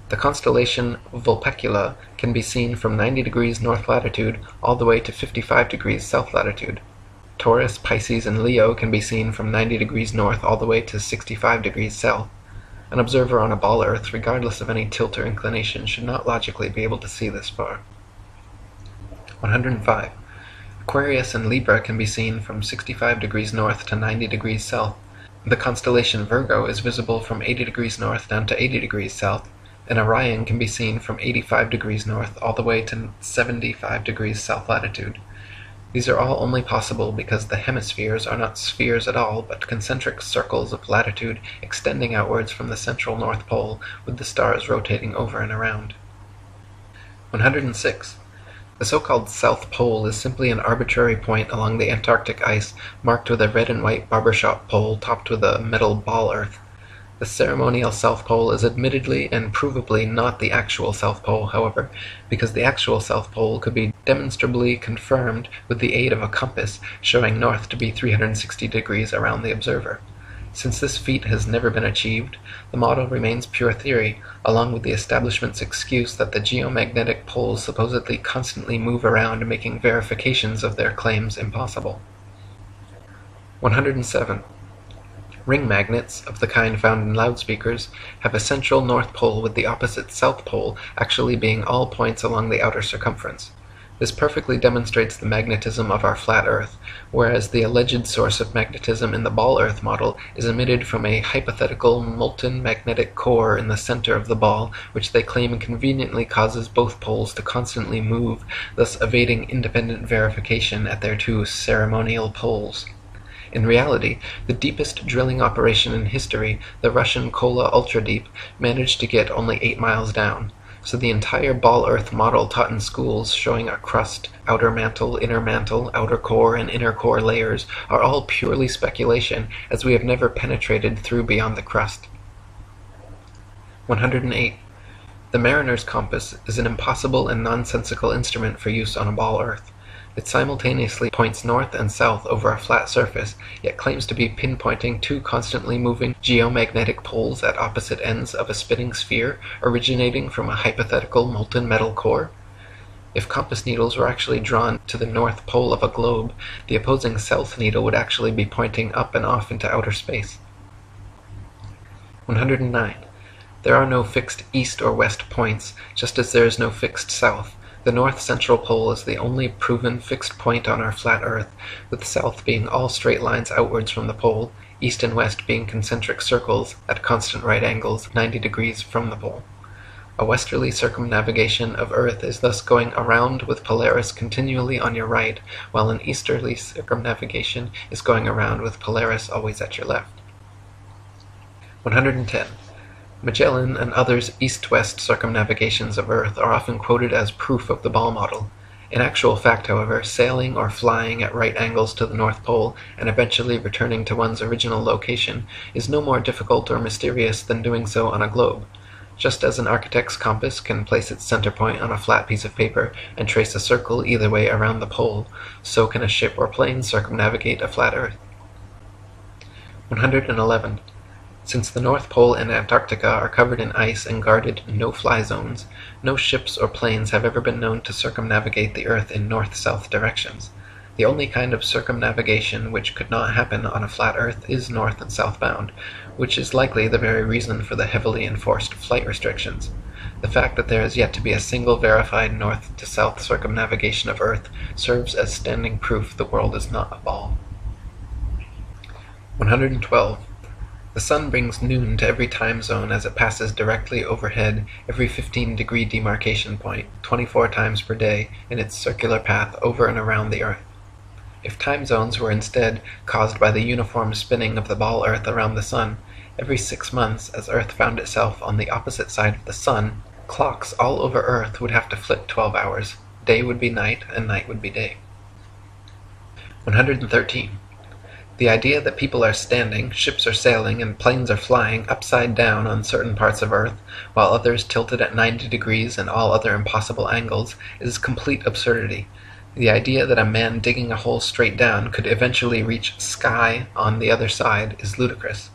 The constellation Vulpecula can be seen from 90 degrees north latitude all the way to 55 degrees south latitude. Taurus, Pisces, and Leo can be seen from 90 degrees north all the way to 65 degrees south. An observer on a ball Earth, regardless of any tilt or inclination, should not logically be able to see this far. 105. Aquarius and Libra can be seen from 65 degrees north to 90 degrees south. The constellation Virgo is visible from 80 degrees north down to 80 degrees south, and Orion can be seen from 85 degrees north all the way to 75 degrees south latitude. These are all only possible because the hemispheres are not spheres at all, but concentric circles of latitude extending outwards from the central North Pole, with the stars rotating over and around. 106. The so-called South Pole is simply an arbitrary point along the Antarctic ice marked with a red and white barbershop pole topped with a metal ball Earth. The ceremonial South Pole is admittedly and provably not the actual South Pole, however, because the actual South Pole could be demonstrably confirmed with the aid of a compass showing north to be 360 degrees around the observer. Since this feat has never been achieved, the model remains pure theory, along with the establishment's excuse that the geomagnetic poles supposedly constantly move around, making verifications of their claims impossible. 107. Ring magnets, of the kind found in loudspeakers, have a central North Pole with the opposite South Pole actually being all points along the outer circumference. This perfectly demonstrates the magnetism of our flat Earth, whereas the alleged source of magnetism in the ball Earth model is emitted from a hypothetical molten magnetic core in the center of the ball, which they claim conveniently causes both poles to constantly move, thus evading independent verification at their two ceremonial poles. In reality, the deepest drilling operation in history, the Russian Kola Ultradeep, managed to get only 8 miles down, so the entire ball Earth model taught in schools showing a crust, outer mantle, outer core, and inner core layers are all purely speculation, as we have never penetrated through beyond the crust. 108. The mariner's compass is an impossible and nonsensical instrument for use on a ball Earth. It simultaneously points north and south over a flat surface, yet claims to be pinpointing two constantly moving geomagnetic poles at opposite ends of a spinning sphere originating from a hypothetical molten metal core. If compass needles were actually drawn to the north pole of a globe, the opposing south needle would actually be pointing up and off into outer space. 109. There are no fixed east or west points, just as there is no fixed south. The north central pole is the only proven fixed point on our flat Earth, with south being all straight lines outwards from the pole, east and west being concentric circles at constant right angles 90 degrees from the pole. A westerly circumnavigation of Earth is thus going around with Polaris continually on your right, while an easterly circumnavigation is going around with Polaris always at your left. 110. Magellan and others' east-west circumnavigations of Earth are often quoted as proof of the ball model. In actual fact, however, sailing or flying at right angles to the North Pole and eventually returning to one's original location is no more difficult or mysterious than doing so on a globe. Just as an architect's compass can place its center point on a flat piece of paper and trace a circle either way around the pole, so can a ship or plane circumnavigate a flat Earth. 111. Since the North Pole and Antarctica are covered in ice and guarded no-fly zones, no ships or planes have ever been known to circumnavigate the Earth in north-south directions. The only kind of circumnavigation which could not happen on a flat Earth is north and southbound, which is likely the very reason for the heavily enforced flight restrictions. The fact that there is yet to be a single verified north-to-south circumnavigation of Earth serves as standing proof the world is not a ball. 112. The sun brings noon to every time zone as it passes directly overhead every 15-degree demarcation point, 24 times per day, in its circular path over and around the Earth. If time zones were instead caused by the uniform spinning of the ball Earth around the sun, every 6 months, as Earth found itself on the opposite side of the sun, clocks all over Earth would have to flip 12 hours. Day would be night, and night would be day. 113. The idea that people are standing, ships are sailing, and planes are flying upside down on certain parts of Earth, while others tilted at 90 degrees and all other impossible angles, is complete absurdity. The idea that a man digging a hole straight down could eventually reach sky on the other side is ludicrous.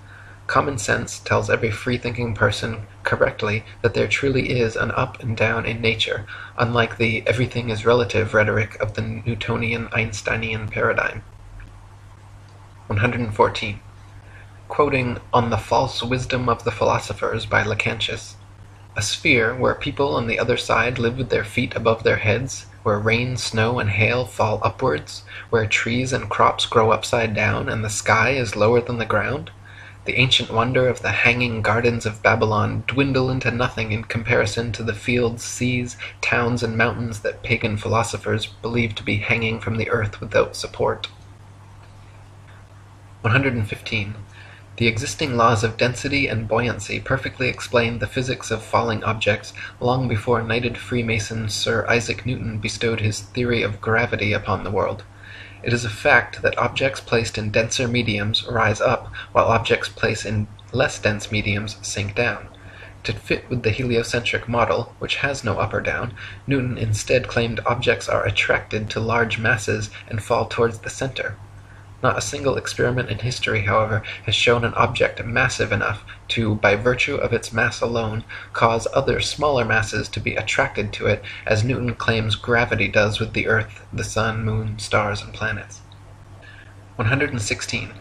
Common sense tells every free-thinking person correctly that there truly is an up and down in nature, unlike the everything is relative rhetoric of the Newtonian Einsteinian paradigm. 114. Quoting On the False Wisdom of the Philosophers by Lactantius, a sphere where people on the other side live with their feet above their heads, where rain, snow, and hail fall upwards, where trees and crops grow upside down, and the sky is lower than the ground, the ancient wonder of the hanging gardens of Babylon dwindle into nothing in comparison to the fields, seas, towns, and mountains that pagan philosophers believe to be hanging from the earth without support. 115. The existing laws of density and buoyancy perfectly explain the physics of falling objects long before knighted Freemason Sir Isaac Newton bestowed his theory of gravity upon the world. It is a fact that objects placed in denser mediums rise up, while objects placed in less dense mediums sink down. To fit with the heliocentric model, which has no up or down, Newton instead claimed objects are attracted to large masses and fall towards the center. Not a single experiment in history, however, has shown an object massive enough to, by virtue of its mass alone, cause other smaller masses to be attracted to it, as Newton claims gravity does with the Earth, the Sun, Moon, stars, and planets. 116.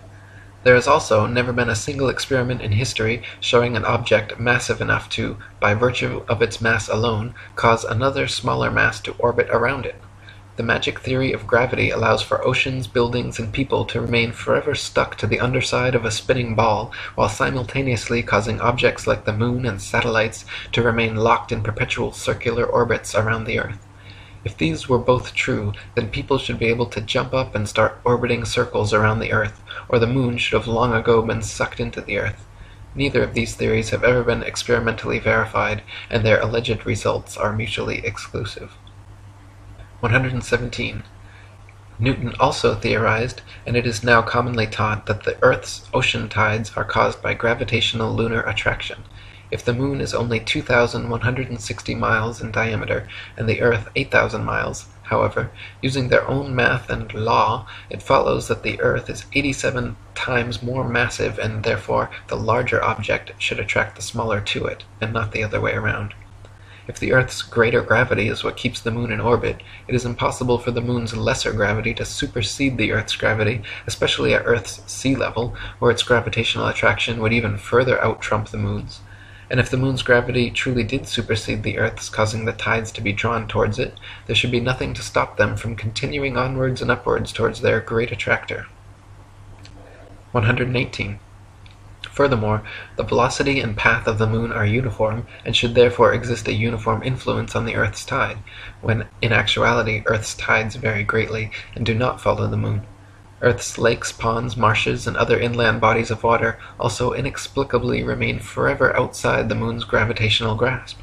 There has also never been a single experiment in history showing an object massive enough to, by virtue of its mass alone, cause another smaller mass to orbit around it. The magic theory of gravity allows for oceans, buildings, and people to remain forever stuck to the underside of a spinning ball, while simultaneously causing objects like the moon and satellites to remain locked in perpetual circular orbits around the Earth. If these were both true, then people should be able to jump up and start orbiting circles around the Earth, or the moon should have long ago been sucked into the Earth. Neither of these theories have ever been experimentally verified, and their alleged results are mutually exclusive. 117. Newton also theorized, and it is now commonly taught, that the Earth's ocean tides are caused by gravitational lunar attraction. If the moon is only 2,160 miles in diameter, and the Earth 8,000 miles, However, using their own math and law, it follows that the Earth is 87 times more massive, and therefore the larger object should attract the smaller to it, and not the other way around. If the Earth's greater gravity is what keeps the Moon in orbit, it is impossible for the Moon's lesser gravity to supersede the Earth's gravity, especially at Earth's sea level, where its gravitational attraction would even further out-trump the Moon's. And if the Moon's gravity truly did supersede the Earth's, causing the tides to be drawn towards it, there should be nothing to stop them from continuing onwards and upwards towards their great attractor. 118. Furthermore, the velocity and path of the Moon are uniform, and should therefore exist a uniform influence on the Earth's tide, when in actuality Earth's tides vary greatly and do not follow the Moon. Earth's lakes, ponds, marshes, and other inland bodies of water also inexplicably remain forever outside the Moon's gravitational grasp.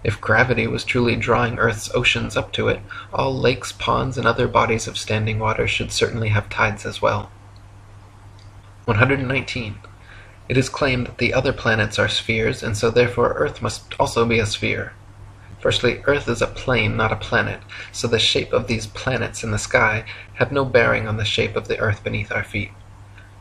If gravity was truly drawing Earth's oceans up to it, all lakes, ponds, and other bodies of standing water should certainly have tides as well. 119. It is claimed that the other planets are spheres, and so therefore Earth must also be a sphere. Firstly, Earth is a plane, not a planet, so the shape of these planets in the sky have no bearing on the shape of the Earth beneath our feet.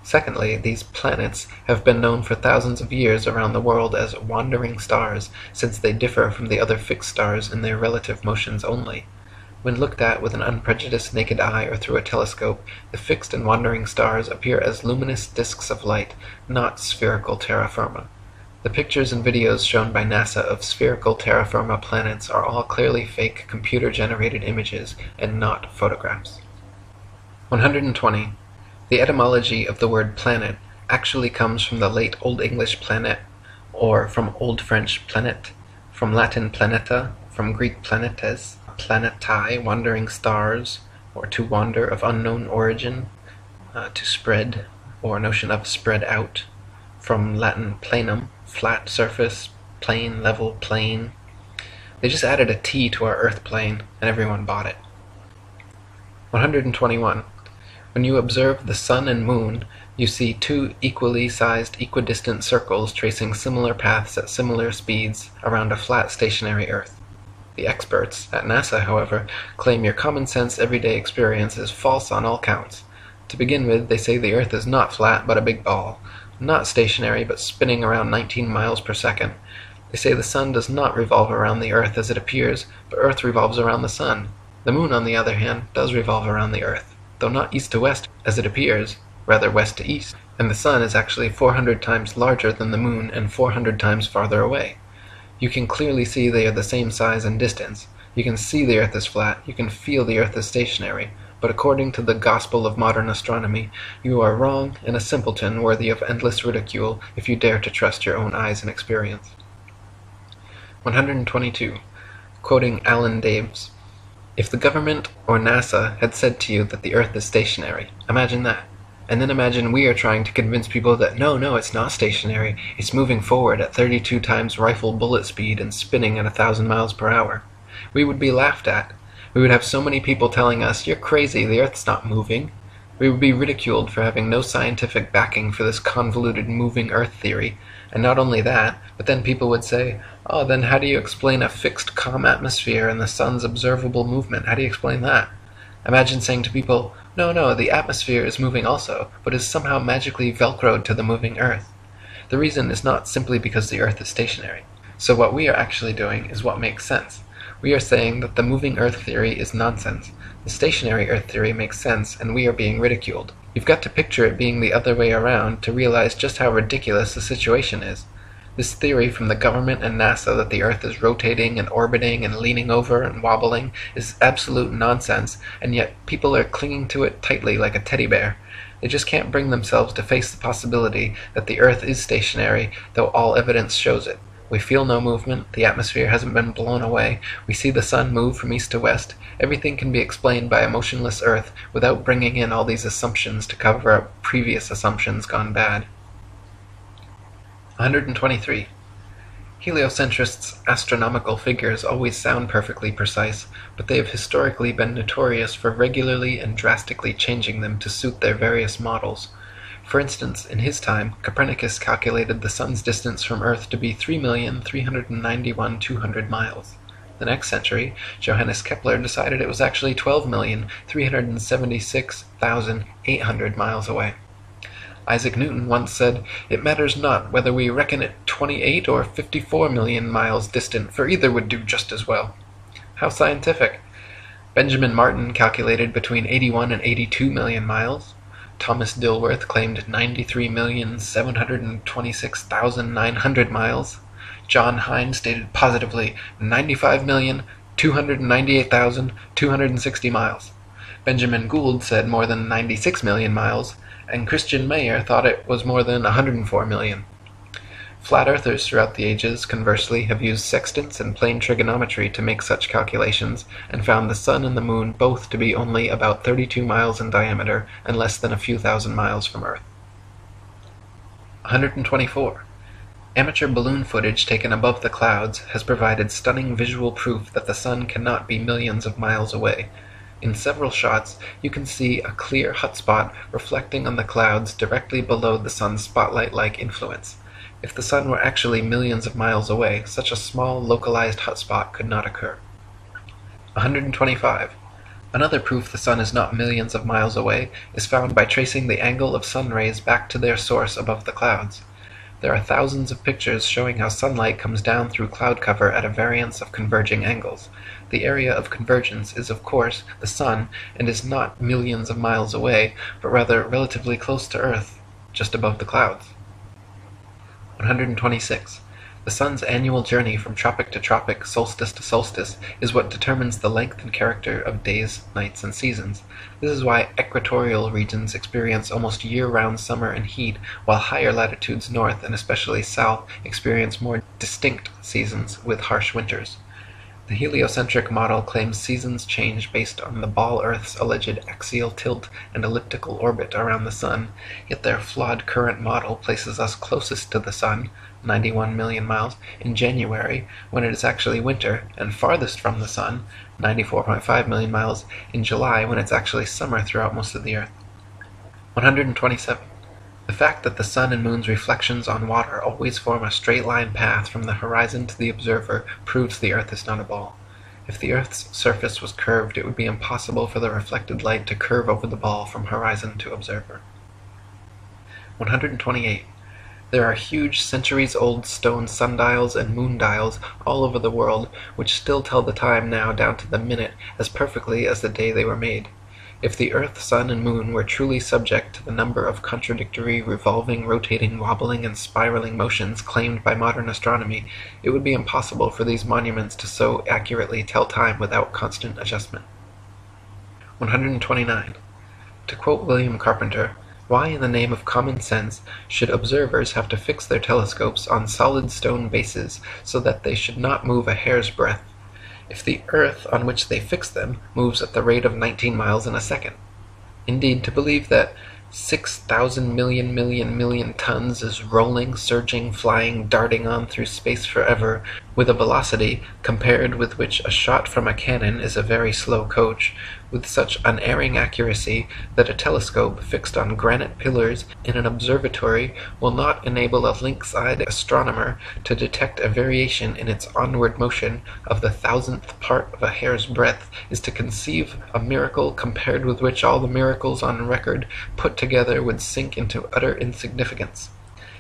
Secondly, these planets have been known for thousands of years around the world as wandering stars, since they differ from the other fixed stars in their relative motions only. When looked at with an unprejudiced naked eye or through a telescope, the fixed and wandering stars appear as luminous disks of light, not spherical terra firma. The pictures and videos shown by NASA of spherical terra firma planets are all clearly fake computer-generated images and not photographs. 120. The etymology of the word planet actually comes from the late Old English planet, or from Old French planet, from Latin planeta, from Greek planetes, planetae, wandering stars, or to wander of unknown origin, to spread, or notion of spread out, from Latin planum, flat surface, plane, level, plane. They just added a T to our Earth plane, and everyone bought it. 121. When you observe the Sun and Moon, you see two equally sized equidistant circles tracing similar paths at similar speeds around a flat stationary Earth. The experts at NASA, however, claim your common sense everyday experience is false on all counts. To begin with, they say the Earth is not flat but a big ball, not stationary but spinning around 19 miles per second. They say the Sun does not revolve around the Earth as it appears, but Earth revolves around the Sun. The Moon, on the other hand, does revolve around the Earth, though not east to west as it appears, rather west to east, and the Sun is actually 400 times larger than the Moon and 400 times farther away. You can clearly see they are the same size and distance. You can see the Earth is flat, you can feel the Earth is stationary, but according to the gospel of modern astronomy, you are wrong and a simpleton worthy of endless ridicule if you dare to trust your own eyes and experience. 122. Quoting Alan Daves, "If the government or NASA had said to you that the Earth is stationary, imagine that. And then imagine we are trying to convince people that no, it's not stationary, it's moving forward at 32 times rifle bullet speed and spinning at 1,000 miles per hour. We would be laughed at. We would have so many people telling us, you're crazy, the Earth's not moving. We would be ridiculed for having no scientific backing for this convoluted moving Earth theory. And not only that, but then people would say, oh, then how do you explain a fixed calm atmosphere and the Sun's observable movement? How do you explain that? Imagine saying to people, no, the atmosphere is moving also, but is somehow magically velcroed to the moving Earth. The reason is not simply because the Earth is stationary. So what we are actually doing is what makes sense. We are saying that the moving Earth theory is nonsense. The stationary Earth theory makes sense, and we are being ridiculed. You've got to picture it being the other way around to realize just how ridiculous the situation is. This theory from the government and NASA that the Earth is rotating and orbiting and leaning over and wobbling is absolute nonsense, and yet people are clinging to it tightly like a teddy bear. They just can't bring themselves to face the possibility that the Earth is stationary, though all evidence shows it. We feel no movement, the atmosphere hasn't been blown away, we see the Sun move from east to west. Everything can be explained by a motionless Earth without bringing in all these assumptions to cover up previous assumptions gone bad. 123. Heliocentrists' astronomical figures always sound perfectly precise, but they have historically been notorious for regularly and drastically changing them to suit their various models. For instance, in his time, Copernicus calculated the Sun's distance from Earth to be 3,391,200 miles. The next century, Johannes Kepler decided it was actually 12,376,800 miles away. Isaac Newton once said, "It matters not whether we reckon it 28 or 54 million miles distant, for either would do just as well." How scientific! Benjamin Martin calculated between 81 and 82 million miles. Thomas Dilworth claimed 93,726,900 miles. John Hine stated positively 95,298,260 miles. Benjamin Gould said more than 96 million miles, and Christian Mayer thought it was more than 104 million. Flat earthers throughout the ages, conversely, have used sextants and plane trigonometry to make such calculations, and found the sun and the moon both to be only about 32 miles in diameter and less than a few thousand miles from Earth. 124. Amateur balloon footage taken above the clouds has provided stunning visual proof that the sun cannot be millions of miles away. In several shots, you can see a clear hotspot reflecting on the clouds directly below the sun's spotlight-like influence. If the sun were actually millions of miles away, such a small, localized hotspot could not occur. 125. Another proof the sun is not millions of miles away is found by tracing the angle of sun rays back to their source above the clouds. There are thousands of pictures showing how sunlight comes down through cloud cover at a variance of converging angles. The area of convergence is, of course, the sun, and is not millions of miles away, but rather relatively close to Earth, just above the clouds. 126. The sun's annual journey from tropic to tropic, solstice to solstice, is what determines the length and character of days, nights, and seasons. This is why equatorial regions experience almost year-round summer and heat, while higher latitudes north, and especially south, experience more distinct seasons with harsh winters. The heliocentric model claims seasons change based on the ball Earth's alleged axial tilt and elliptical orbit around the sun, yet their flawed current model places us closest to the sun, 91 million miles, in January, when it is actually winter, and farthest from the sun, 94.5 million miles, in July, when it's actually summer throughout most of the Earth. 127. The fact that the sun and moon's reflections on water always form a straight-line path from the horizon to the observer proves the Earth is not a ball. If the Earth's surface was curved, it would be impossible for the reflected light to curve over the ball from horizon to observer. 128. There are huge centuries-old stone sundials and moondials all over the world which still tell the time now down to the minute as perfectly as the day they were made. If the Earth, Sun, and Moon were truly subject to the number of contradictory, revolving, rotating, wobbling, and spiraling motions claimed by modern astronomy, it would be impossible for these monuments to so accurately tell time without constant adjustment. 129. To quote William Carpenter, "Why in the name of common sense should observers have to fix their telescopes on solid stone bases so that they should not move a hair's breadth, if the earth on which they fix them moves at the rate of 19 miles in a second? Indeed, to believe that 6,000 million tons is rolling, surging, flying, darting on through space forever, with a velocity compared with which a shot from a cannon is a very slow coach, with such unerring accuracy that a telescope fixed on granite pillars in an observatory will not enable a lynx-eyed astronomer to detect a variation in its onward motion of the thousandth part of a hair's breadth, is to conceive a miracle compared with which all the miracles on record put together would sink into utter insignificance.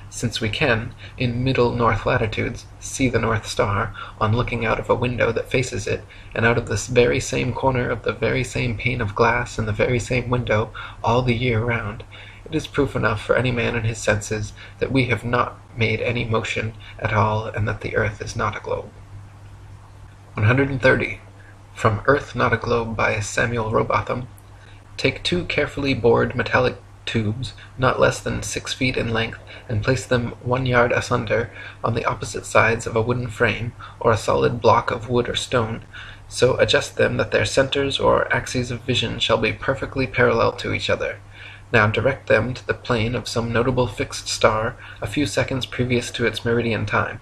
Since we can, in middle north latitudes, see the North Star, on looking out of a window that faces it, and out of this very same corner of the very same pane of glass in the very same window, all the year round, it is proof enough for any man in his senses that we have not made any motion at all, and that the earth is not a globe." 130. From Earth Not a Globe by Samuel Rowbotham. Take 2 carefully bored metallic tubes, not less than 6 feet in length, and place them 1 yard asunder on the opposite sides of a wooden frame, or a solid block of wood or stone, so adjust them that their centers or axes of vision shall be perfectly parallel to each other. Now direct them to the plane of some notable fixed star a few seconds previous to its meridian time.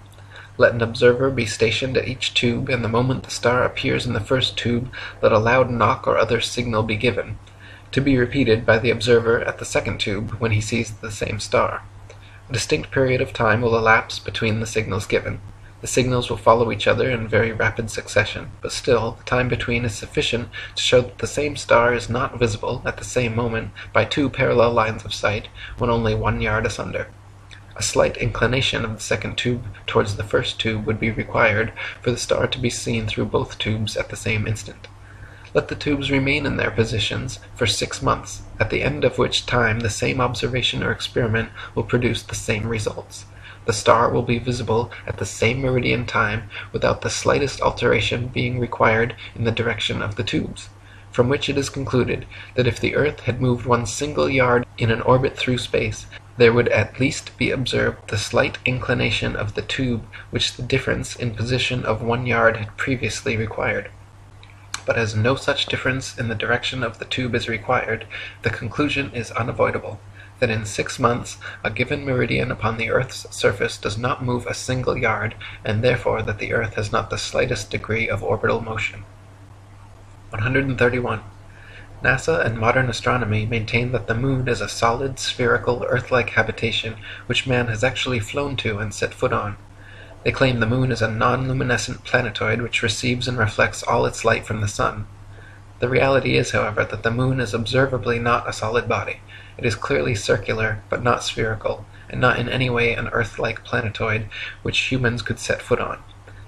Let an observer be stationed at each tube, and the moment the star appears in the first tube, let a loud knock or other signal be given, to be repeated by the observer at the second tube when he sees the same star. A distinct period of time will elapse between the signals given. The signals will follow each other in very rapid succession, but still, the time between is sufficient to show that the same star is not visible at the same moment by two parallel lines of sight when only 1 yard asunder. A slight inclination of the second tube towards the first tube would be required for the star to be seen through both tubes at the same instant. Let the tubes remain in their positions for 6 months, at the end of which time the same observation or experiment will produce the same results. The star will be visible at the same meridian time without the slightest alteration being required in the direction of the tubes, from which it is concluded that if the earth had moved 1 single yard in an orbit through space, there would at least be observed the slight inclination of the tube which the difference in position of 1 yard had previously required. But as no such difference in the direction of the tube is required, the conclusion is unavoidable, that in 6 months a given meridian upon the Earth's surface does not move a single yard, and therefore that the Earth has not the slightest degree of orbital motion. 131. NASA and modern astronomy maintain that the Moon is a solid, spherical, Earth-like habitation which man has actually flown to and set foot on. They claim the Moon is a non-luminescent planetoid which receives and reflects all its light from the Sun. The reality is, however, that the Moon is observably not a solid body. It is clearly circular, but not spherical, and not in any way an Earth-like planetoid which humans could set foot on.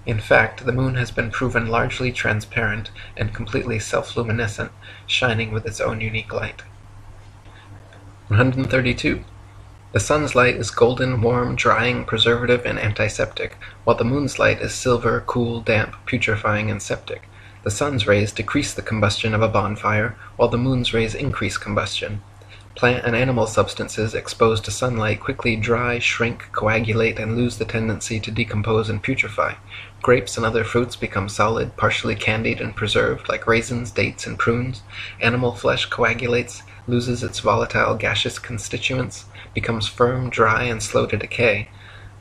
In fact, the Moon has been proven largely transparent and completely self-luminescent, shining with its own unique light. 132. The Sun's light is golden, warm, drying, preservative, and antiseptic, while the Moon's light is silver, cool, damp, putrefying, and septic. The Sun's rays decrease the combustion of a bonfire, while the Moon's rays increase combustion. Plant and animal substances exposed to sunlight quickly dry, shrink, coagulate, and lose the tendency to decompose and putrefy. Grapes and other fruits become solid, partially candied and preserved, like raisins, dates, and prunes. Animal flesh coagulates, loses its volatile gaseous constituents, becomes firm, dry, and slow to decay.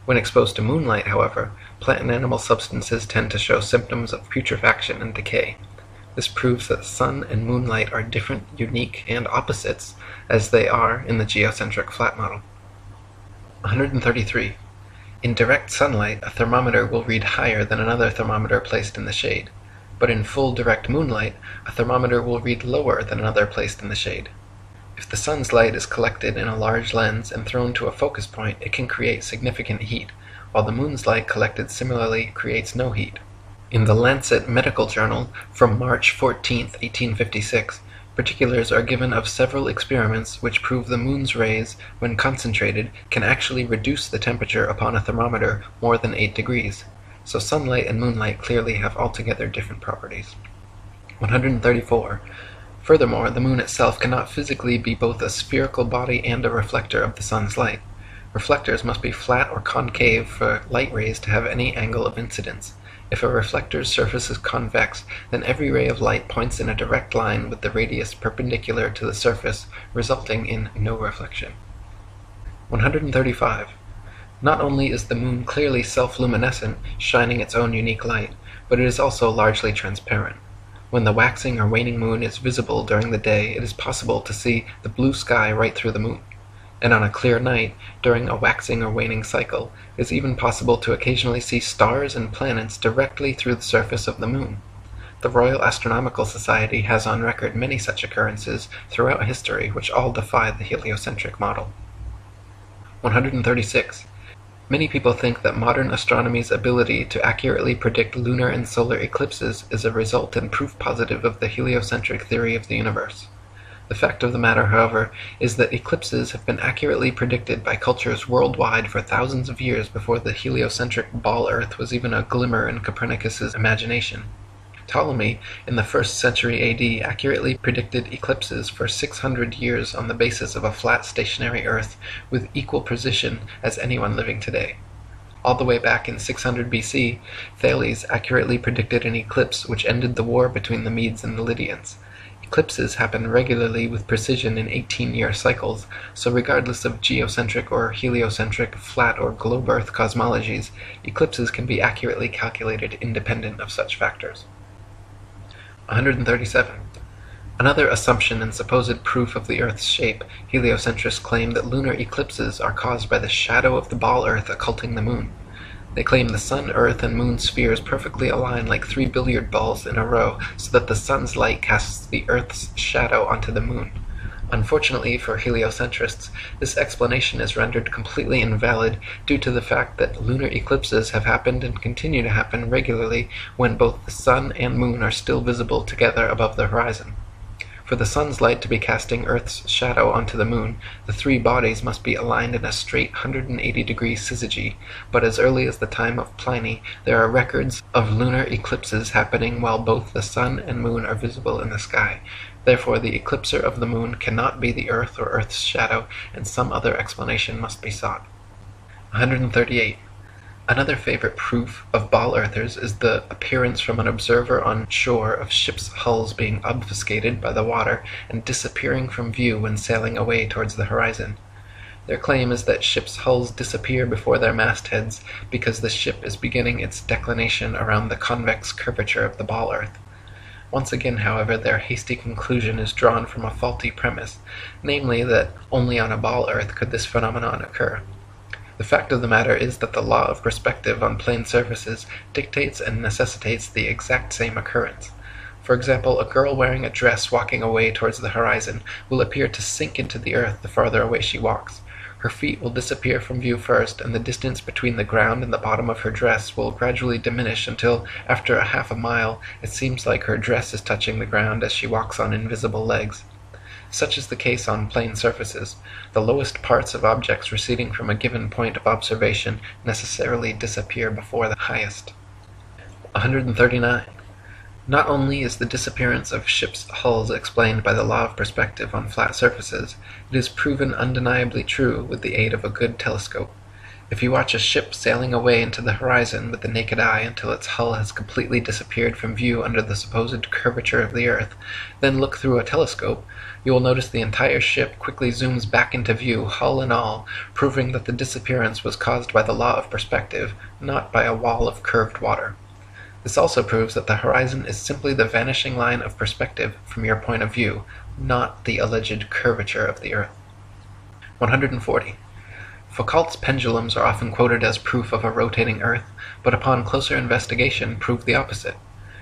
When exposed to moonlight, however, plant and animal substances tend to show symptoms of putrefaction and decay. This proves that sun and moonlight are different, unique, and opposites, as they are in the geocentric flat model. 133. In direct sunlight, a thermometer will read higher than another thermometer placed in the shade, but in full direct moonlight, a thermometer will read lower than another placed in the shade. If the sun's light is collected in a large lens and thrown to a focus point, it can create significant heat, while the moon's light collected similarly creates no heat. In the Lancet Medical Journal from March 14, 1856, particulars are given of several experiments which prove the moon's rays, when concentrated, can actually reduce the temperature upon a thermometer more than 8 degrees. So sunlight and moonlight clearly have altogether different properties. 134. Furthermore, the moon itself cannot physically be both a spherical body and a reflector of the sun's light. Reflectors must be flat or concave for light rays to have any angle of incidence. If a reflector's surface is convex, then every ray of light points in a direct line with the radius perpendicular to the surface, resulting in no reflection. 135. Not only is the moon clearly self-luminescent, shining its own unique light, but it is also largely transparent. When the waxing or waning moon is visible during the day, it is possible to see the blue sky right through the moon. And on a clear night, during a waxing or waning cycle, it is even possible to occasionally see stars and planets directly through the surface of the moon. The Royal Astronomical Society has on record many such occurrences throughout history which all defy the heliocentric model. 136. Many people think that modern astronomy's ability to accurately predict lunar and solar eclipses is a result and proof positive of the heliocentric theory of the universe. The fact of the matter, however, is that eclipses have been accurately predicted by cultures worldwide for thousands of years before the heliocentric ball Earth was even a glimmer in Copernicus's imagination. Ptolemy, in the 1st century AD, accurately predicted eclipses for 600 years on the basis of a flat stationary Earth with equal precision as anyone living today. All the way back in 600 BC, Thales accurately predicted an eclipse which ended the war between the Medes and the Lydians. Eclipses happen regularly with precision in 18-year cycles, so regardless of geocentric or heliocentric, flat or globe Earth cosmologies, eclipses can be accurately calculated independent of such factors. 137. Another assumption and supposed proof of the Earth's shape, heliocentrists claim that lunar eclipses are caused by the shadow of the ball Earth occulting the moon. They claim the Sun, Earth, and Moon spheres perfectly align like 3 billiard balls in a row, so that the Sun's light casts the Earth's shadow onto the Moon. Unfortunately for heliocentrists, this explanation is rendered completely invalid due to the fact that lunar eclipses have happened and continue to happen regularly when both the Sun and Moon are still visible together above the horizon. For the Sun's light to be casting Earth's shadow onto the Moon, the three bodies must be aligned in a straight 180-degree syzygy, but as early as the time of Pliny, there are records of lunar eclipses happening while both the Sun and Moon are visible in the sky. Therefore, the eclipser of the Moon cannot be the Earth or Earth's shadow, and some other explanation must be sought. 138. Another favorite proof of ball earthers is the appearance from an observer on shore of ships' hulls being obfuscated by the water and disappearing from view when sailing away towards the horizon. Their claim is that ships' hulls disappear before their mastheads because the ship is beginning its declination around the convex curvature of the ball earth. Once again, however, their hasty conclusion is drawn from a faulty premise, namely that only on a ball earth could this phenomenon occur. The fact of the matter is that the law of perspective on plane surfaces dictates and necessitates the exact same occurrence. For example, a girl wearing a dress walking away towards the horizon will appear to sink into the earth the farther away she walks. Her feet will disappear from view first, and the distance between the ground and the bottom of her dress will gradually diminish until, after a half a mile, it seems like her dress is touching the ground as she walks on invisible legs. Such is the case on plane surfaces. The lowest parts of objects receding from a given point of observation necessarily disappear before the highest. 139. Not only is the disappearance of ships' hulls explained by the law of perspective on flat surfaces, it is proven undeniably true with the aid of a good telescope. If you watch a ship sailing away into the horizon with the naked eye until its hull has completely disappeared from view under the supposed curvature of the earth, then look through a telescope, you will notice the entire ship quickly zooms back into view, hull and all, proving that the disappearance was caused by the law of perspective, not by a wall of curved water. This also proves that the horizon is simply the vanishing line of perspective from your point of view, not the alleged curvature of the earth. 140. Foucault's pendulums are often quoted as proof of a rotating earth, but upon closer investigation prove the opposite.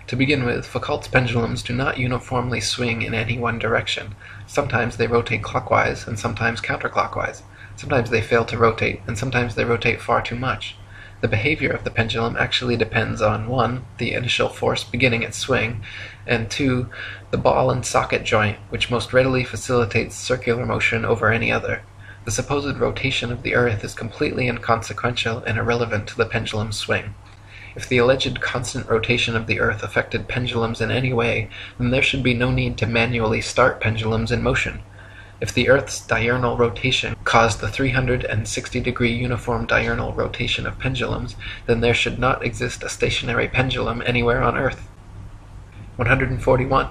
To begin with, Foucault's pendulums do not uniformly swing in any one direction. Sometimes they rotate clockwise and sometimes counterclockwise. Sometimes they fail to rotate, and sometimes they rotate far too much. The behavior of the pendulum actually depends on 1. The initial force beginning its swing, and 2. The ball and socket joint, which most readily facilitates circular motion over any other. The supposed rotation of the earth is completely inconsequential and irrelevant to the pendulum's swing. If the alleged constant rotation of the earth affected pendulums in any way, then there should be no need to manually start pendulums in motion. If the earth's diurnal rotation caused the 360-degree uniform diurnal rotation of pendulums, then there should not exist a stationary pendulum anywhere on earth. 141.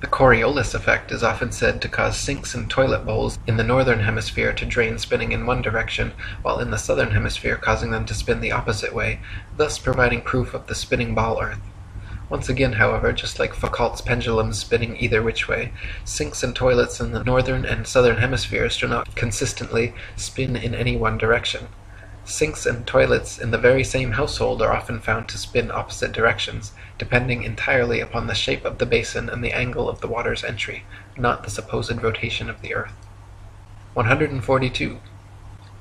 The Coriolis effect is often said to cause sinks in toilet bowls in the northern hemisphere to drain spinning in one direction, while in the southern hemisphere causing them to spin the opposite way, thus providing proof of the spinning ball earth. Once again, however, just like Foucault's pendulums spinning either which way, sinks and toilets in the northern and southern hemispheres do not consistently spin in any one direction. Sinks and toilets in the very same household are often found to spin opposite directions, depending entirely upon the shape of the basin and the angle of the water's entry, not the supposed rotation of the earth. 142.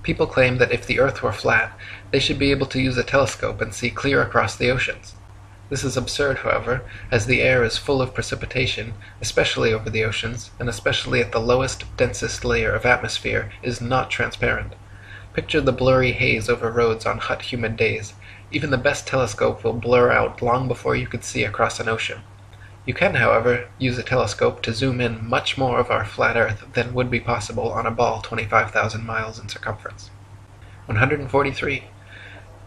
People claim that if the earth were flat, they should be able to use a telescope and see clear across the oceans. This is absurd, however, as the air is full of precipitation, especially over the oceans, and especially at the lowest, densest layer of atmosphere, is not transparent. Picture the blurry haze over roads on hot, humid days. Even the best telescope will blur out long before you could see across an ocean. You can, however, use a telescope to zoom in much more of our flat Earth than would be possible on a ball 25,000 miles in circumference. 143.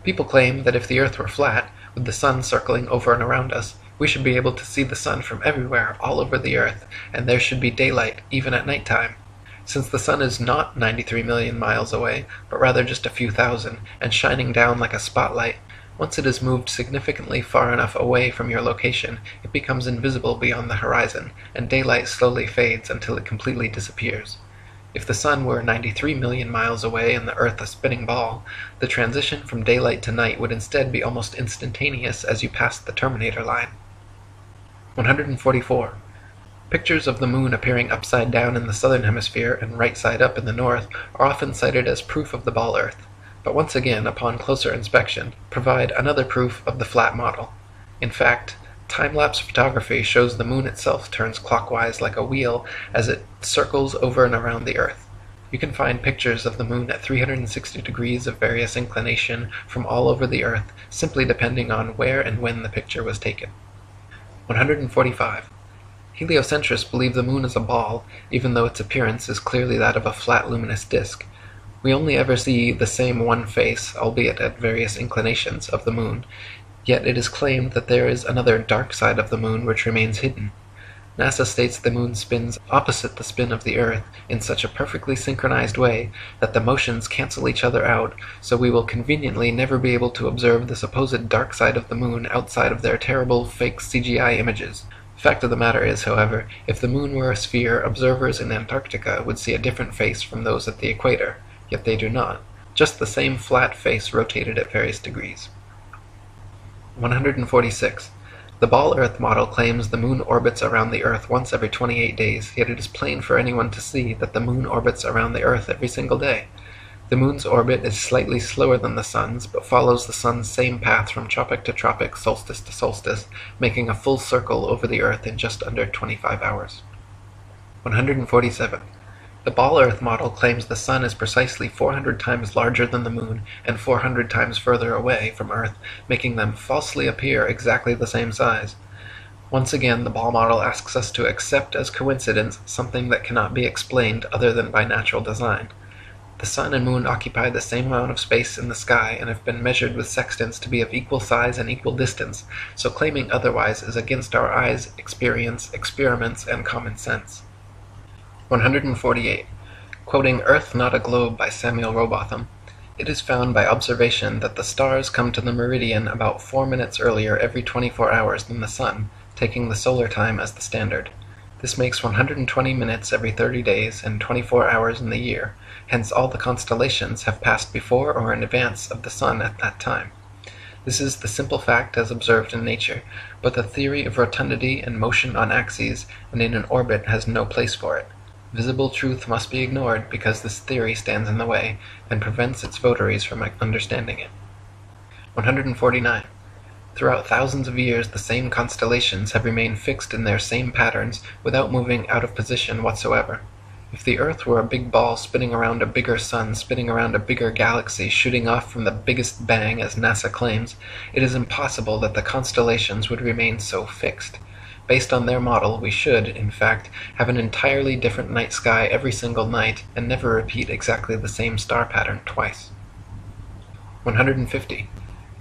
People claim that if the Earth were flat, with the sun circling over and around us, we should be able to see the sun from everywhere, all over the Earth, and there should be daylight, even at night time. Since the sun is not 93 million miles away, but rather just a few thousand, and shining down like a spotlight, once it has moved significantly far enough away from your location, it becomes invisible beyond the horizon, and daylight slowly fades until it completely disappears. If the sun were 93 million miles away and the Earth a spinning ball, the transition from daylight to night would instead be almost instantaneous as you passed the terminator line. 144. Pictures of the moon appearing upside down in the southern hemisphere and right side up in the north are often cited as proof of the ball Earth, but once again, upon closer inspection, provide another proof of the flat model. In fact, time-lapse photography shows the moon itself turns clockwise like a wheel as it circles over and around the Earth. You can find pictures of the moon at 360 degrees of various inclination from all over the Earth, simply depending on where and when the picture was taken. 145. Heliocentrists believe the moon is a ball, even though its appearance is clearly that of a flat luminous disk. We only ever see the same one face, albeit at various inclinations, of the moon, yet it is claimed that there is another dark side of the moon which remains hidden. NASA states the moon spins opposite the spin of the Earth in such a perfectly synchronized way that the motions cancel each other out, so we will conveniently never be able to observe the supposed dark side of the moon outside of their terrible fake CGI images. Fact of the matter is, however, if the moon were a sphere, observers in Antarctica would see a different face from those at the equator, yet they do not. Just the same flat face rotated at various degrees. 146. The ball Earth model claims the moon orbits around the Earth once every 28 days, yet it is plain for anyone to see that the moon orbits around the Earth every single day. The moon's orbit is slightly slower than the sun's, but follows the sun's same path from tropic to tropic, solstice to solstice, making a full circle over the Earth in just under 25 hours. 147. The ball Earth model claims the sun is precisely 400 times larger than the moon and 400 times further away from Earth, making them falsely appear exactly the same size. Once again, the ball model asks us to accept as coincidence something that cannot be explained other than by natural design. The sun and moon occupy the same amount of space in the sky and have been measured with sextants to be of equal size and equal distance, so claiming otherwise is against our eyes, experience, experiments, and common sense. 148. Quoting Earth Not a Globe by Samuel Rowbotham, it is found by observation that the stars come to the meridian about 4 minutes earlier every 24 hours than the sun, taking the solar time as the standard. This makes 120 minutes every 30 days and 24 hours in the year, hence all the constellations have passed before or in advance of the sun at that time. This is the simple fact as observed in nature, but the theory of rotundity and motion on axes and in an orbit has no place for it. Visible truth must be ignored because this theory stands in the way and prevents its votaries from understanding it. 149. Throughout thousands of years, the same constellations have remained fixed in their same patterns without moving out of position whatsoever. If the Earth were a big ball spinning around a bigger sun, spinning around a bigger galaxy, shooting off from the biggest bang, as NASA claims, it is impossible that the constellations would remain so fixed. Based on their model, we should, in fact, have an entirely different night sky every single night and never repeat exactly the same star pattern twice. 150.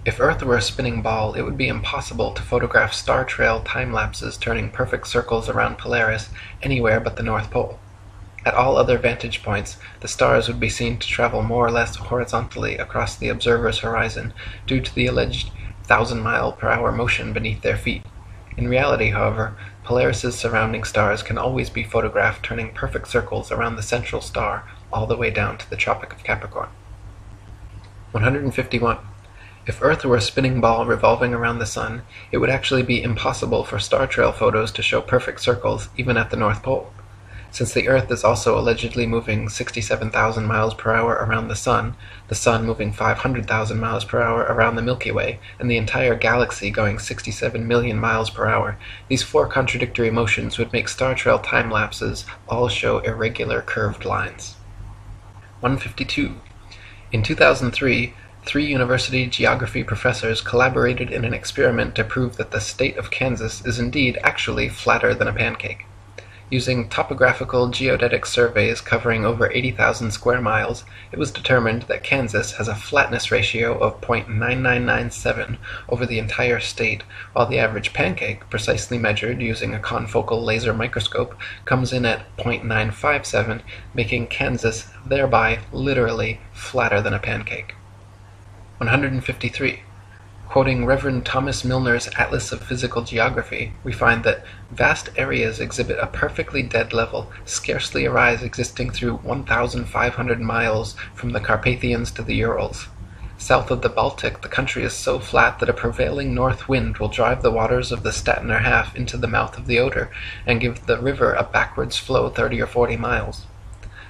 If Earth were a spinning ball, it would be impossible to photograph star trail time-lapses turning perfect circles around Polaris anywhere but the North Pole. At all other vantage points, the stars would be seen to travel more or less horizontally across the observer's horizon due to the alleged 1,000-mile-per-hour motion beneath their feet. In reality, however, Polaris's surrounding stars can always be photographed turning perfect circles around the central star all the way down to the Tropic of Capricorn. 151. If Earth were a spinning ball revolving around the sun, it would actually be impossible for star trail photos to show perfect circles even at the North Pole. Since the Earth is also allegedly moving 67,000 miles per hour around the sun moving 500,000 miles per hour around the Milky Way, and the entire galaxy going 67 million miles per hour, these four contradictory motions would make star trail time-lapses all show irregular curved lines. 152. In 2003, 3 university geography professors collaborated in an experiment to prove that the state of Kansas is indeed actually flatter than a pancake. Using topographical geodetic surveys covering over 80,000 square miles, it was determined that Kansas has a flatness ratio of 0.9997 over the entire state, while the average pancake, precisely measured using a confocal laser microscope, comes in at 0.957, making Kansas thereby literally flatter than a pancake. 153. Quoting Reverend Thomas Milner's Atlas of Physical Geography, we find that vast areas exhibit a perfectly dead level, scarcely a rise existing through 1,500 miles from the Carpathians to the Urals. South of the Baltic, the country is so flat that a prevailing north wind will drive the waters of the Stettiner Half into the mouth of the Oder, and give the river a backwards flow 30 or 40 miles.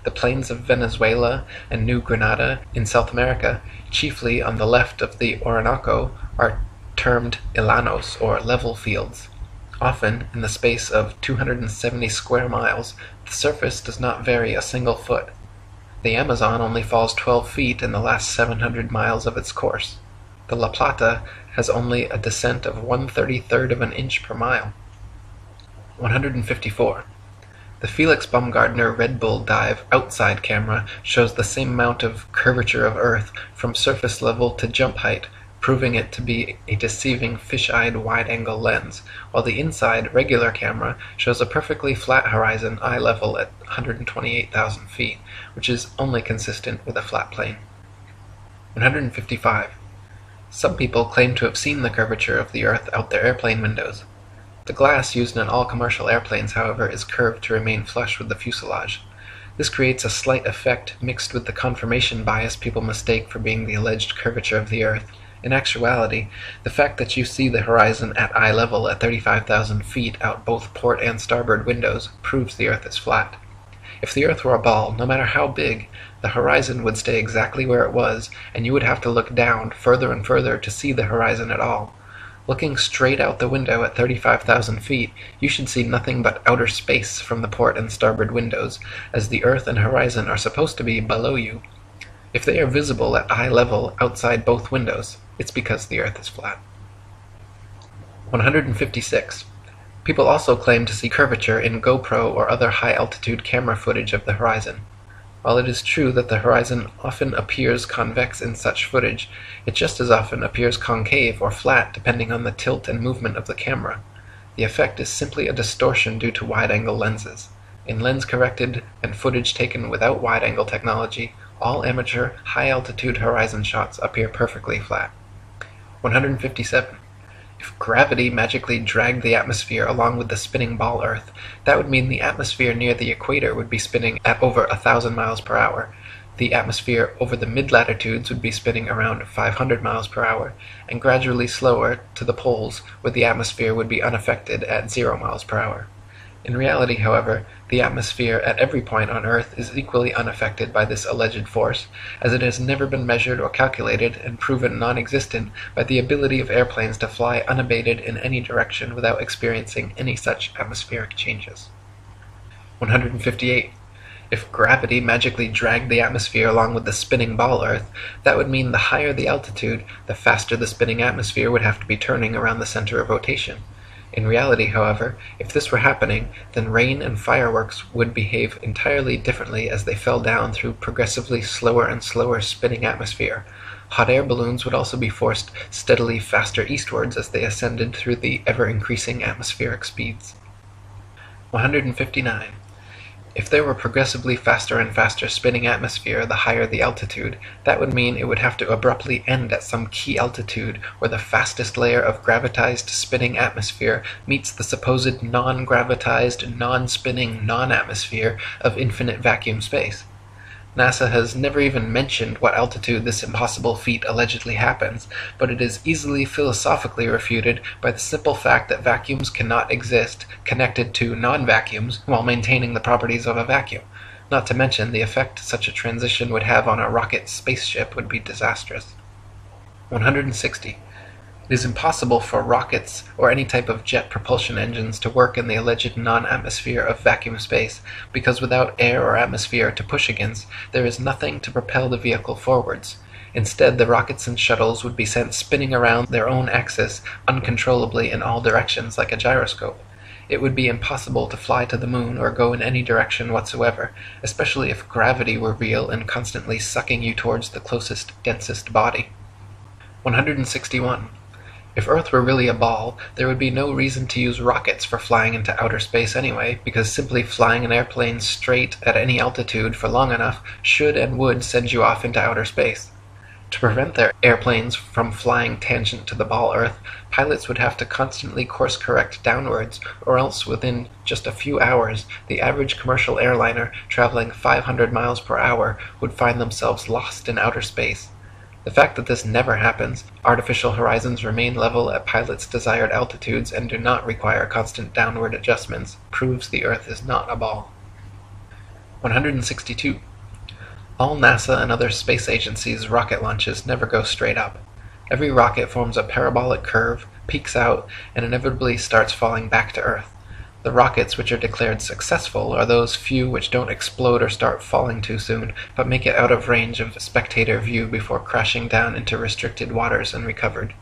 The plains of Venezuela and New Granada in South America, chiefly on the left of the Orinoco, are termed llanos, or level fields. Often, in the space of 270 square miles, the surface does not vary a single foot. The Amazon only falls 12 feet in the last 700 miles of its course. The La Plata has only a descent of 1/33rd of an inch per mile. 154. The Felix Baumgartner Red Bull dive outside camera shows the same amount of curvature of Earth from surface level to jump height, proving it to be a deceiving fish-eyed wide-angle lens, while the inside regular camera shows a perfectly flat horizon eye level at 128,000 feet, which is only consistent with a flat plane. 155. Some people claim to have seen the curvature of the Earth out their airplane windows. The glass used in all commercial airplanes, however, is curved to remain flush with the fuselage. This creates a slight effect mixed with the confirmation bias people mistake for being the alleged curvature of the Earth. In actuality, the fact that you see the horizon at eye level at 35,000 feet out both port and starboard windows proves the Earth is flat. If the Earth were a ball, no matter how big, the horizon would stay exactly where it was, and you would have to look down further and further to see the horizon at all. Looking straight out the window at 35,000 feet, you should see nothing but outer space from the port and starboard windows, as the Earth and horizon are supposed to be below you. If they are visible at eye level outside both windows, it's because the Earth is flat. 156. People also claim to see curvature in GoPro or other high-altitude camera footage of the horizon. While it is true that the horizon often appears convex in such footage, it just as often appears concave or flat depending on the tilt and movement of the camera. The effect is simply a distortion due to wide-angle lenses. In lens-corrected and footage taken without wide-angle technology, all amateur high-altitude horizon shots appear perfectly flat. 157. If gravity magically dragged the atmosphere along with the spinning ball Earth, that would mean the atmosphere near the equator would be spinning at over 1,000 miles per hour. The atmosphere over the mid-latitudes would be spinning around 500 miles per hour, and gradually slower to the poles, where the atmosphere would be unaffected at 0 miles per hour. In reality, however, the atmosphere at every point on Earth is equally unaffected by this alleged force, as it has never been measured or calculated and proven non-existent by the ability of airplanes to fly unabated in any direction without experiencing any such atmospheric changes. 158. If gravity magically dragged the atmosphere along with the spinning ball Earth, that would mean the higher the altitude, the faster the spinning atmosphere would have to be turning around the center of rotation. In reality, however, if this were happening, then rain and fireworks would behave entirely differently as they fell down through progressively slower and slower spinning atmosphere. Hot air balloons would also be forced steadily faster eastwards as they ascended through the ever-increasing atmospheric speeds. 159. If there were progressively faster and faster spinning atmosphere the higher the altitude, that would mean it would have to abruptly end at some key altitude where the fastest layer of gravitized spinning atmosphere meets the supposed non-gravitized, non-spinning, non-atmosphere of infinite vacuum space. NASA has never even mentioned what altitude this impossible feat allegedly happens, but it is easily philosophically refuted by the simple fact that vacuums cannot exist connected to non-vacuums while maintaining the properties of a vacuum. Not to mention the effect such a transition would have on a rocket spaceship would be disastrous. 160. It is impossible for rockets or any type of jet propulsion engines to work in the alleged non-atmosphere of vacuum space, because without air or atmosphere to push against, there is nothing to propel the vehicle forwards. Instead, the rockets and shuttles would be sent spinning around their own axis uncontrollably in all directions like a gyroscope. It would be impossible to fly to the moon or go in any direction whatsoever, especially if gravity were real and constantly sucking you towards the closest, densest body. 161. If Earth were really a ball, there would be no reason to use rockets for flying into outer space anyway, because simply flying an airplane straight at any altitude for long enough should and would send you off into outer space. To prevent their airplanes from flying tangent to the ball Earth, pilots would have to constantly course-correct downwards, or else within just a few hours, the average commercial airliner traveling 500 miles per hour would find themselves lost in outer space. The fact that this never happens, artificial horizons remain level at pilots' desired altitudes and do not require constant downward adjustments, proves the Earth is not a ball. 162. All NASA and other space agencies' rocket launches never go straight up. Every rocket forms a parabolic curve, peaks out, and inevitably starts falling back to Earth. The rockets which are declared successful are those few which don't explode or start falling too soon, but make it out of range of spectator view before crashing down into restricted waters and recovered.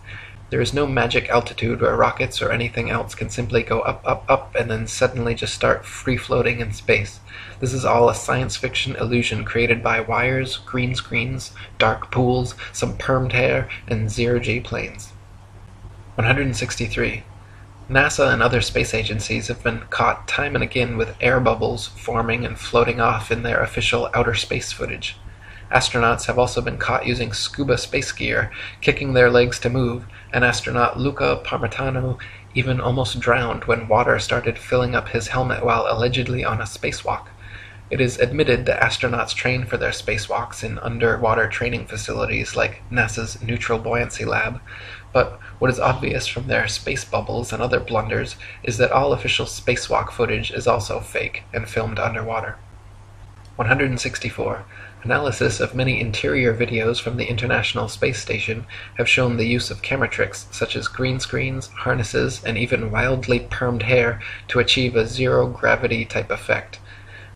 There is no magic altitude where rockets or anything else can simply go up, up, up, and then suddenly just start free-floating in space. This is all a science fiction illusion created by wires, green screens, dark pools, some permed hair, and zero-G planes. 163. NASA and other space agencies have been caught time and again with air bubbles forming and floating off in their official outer space footage. Astronauts have also been caught using scuba space gear, kicking their legs to move, and astronaut Luca Parmitano even almost drowned when water started filling up his helmet while allegedly on a spacewalk. It is admitted that astronauts train for their spacewalks in underwater training facilities like NASA's Neutral Buoyancy Lab, but what is obvious from their space bubbles and other blunders is that all official spacewalk footage is also fake and filmed underwater. 164. Analysis of many interior videos from the International Space Station have shown the use of camera tricks such as green screens, harnesses, and even wildly permed hair to achieve a zero-gravity type effect.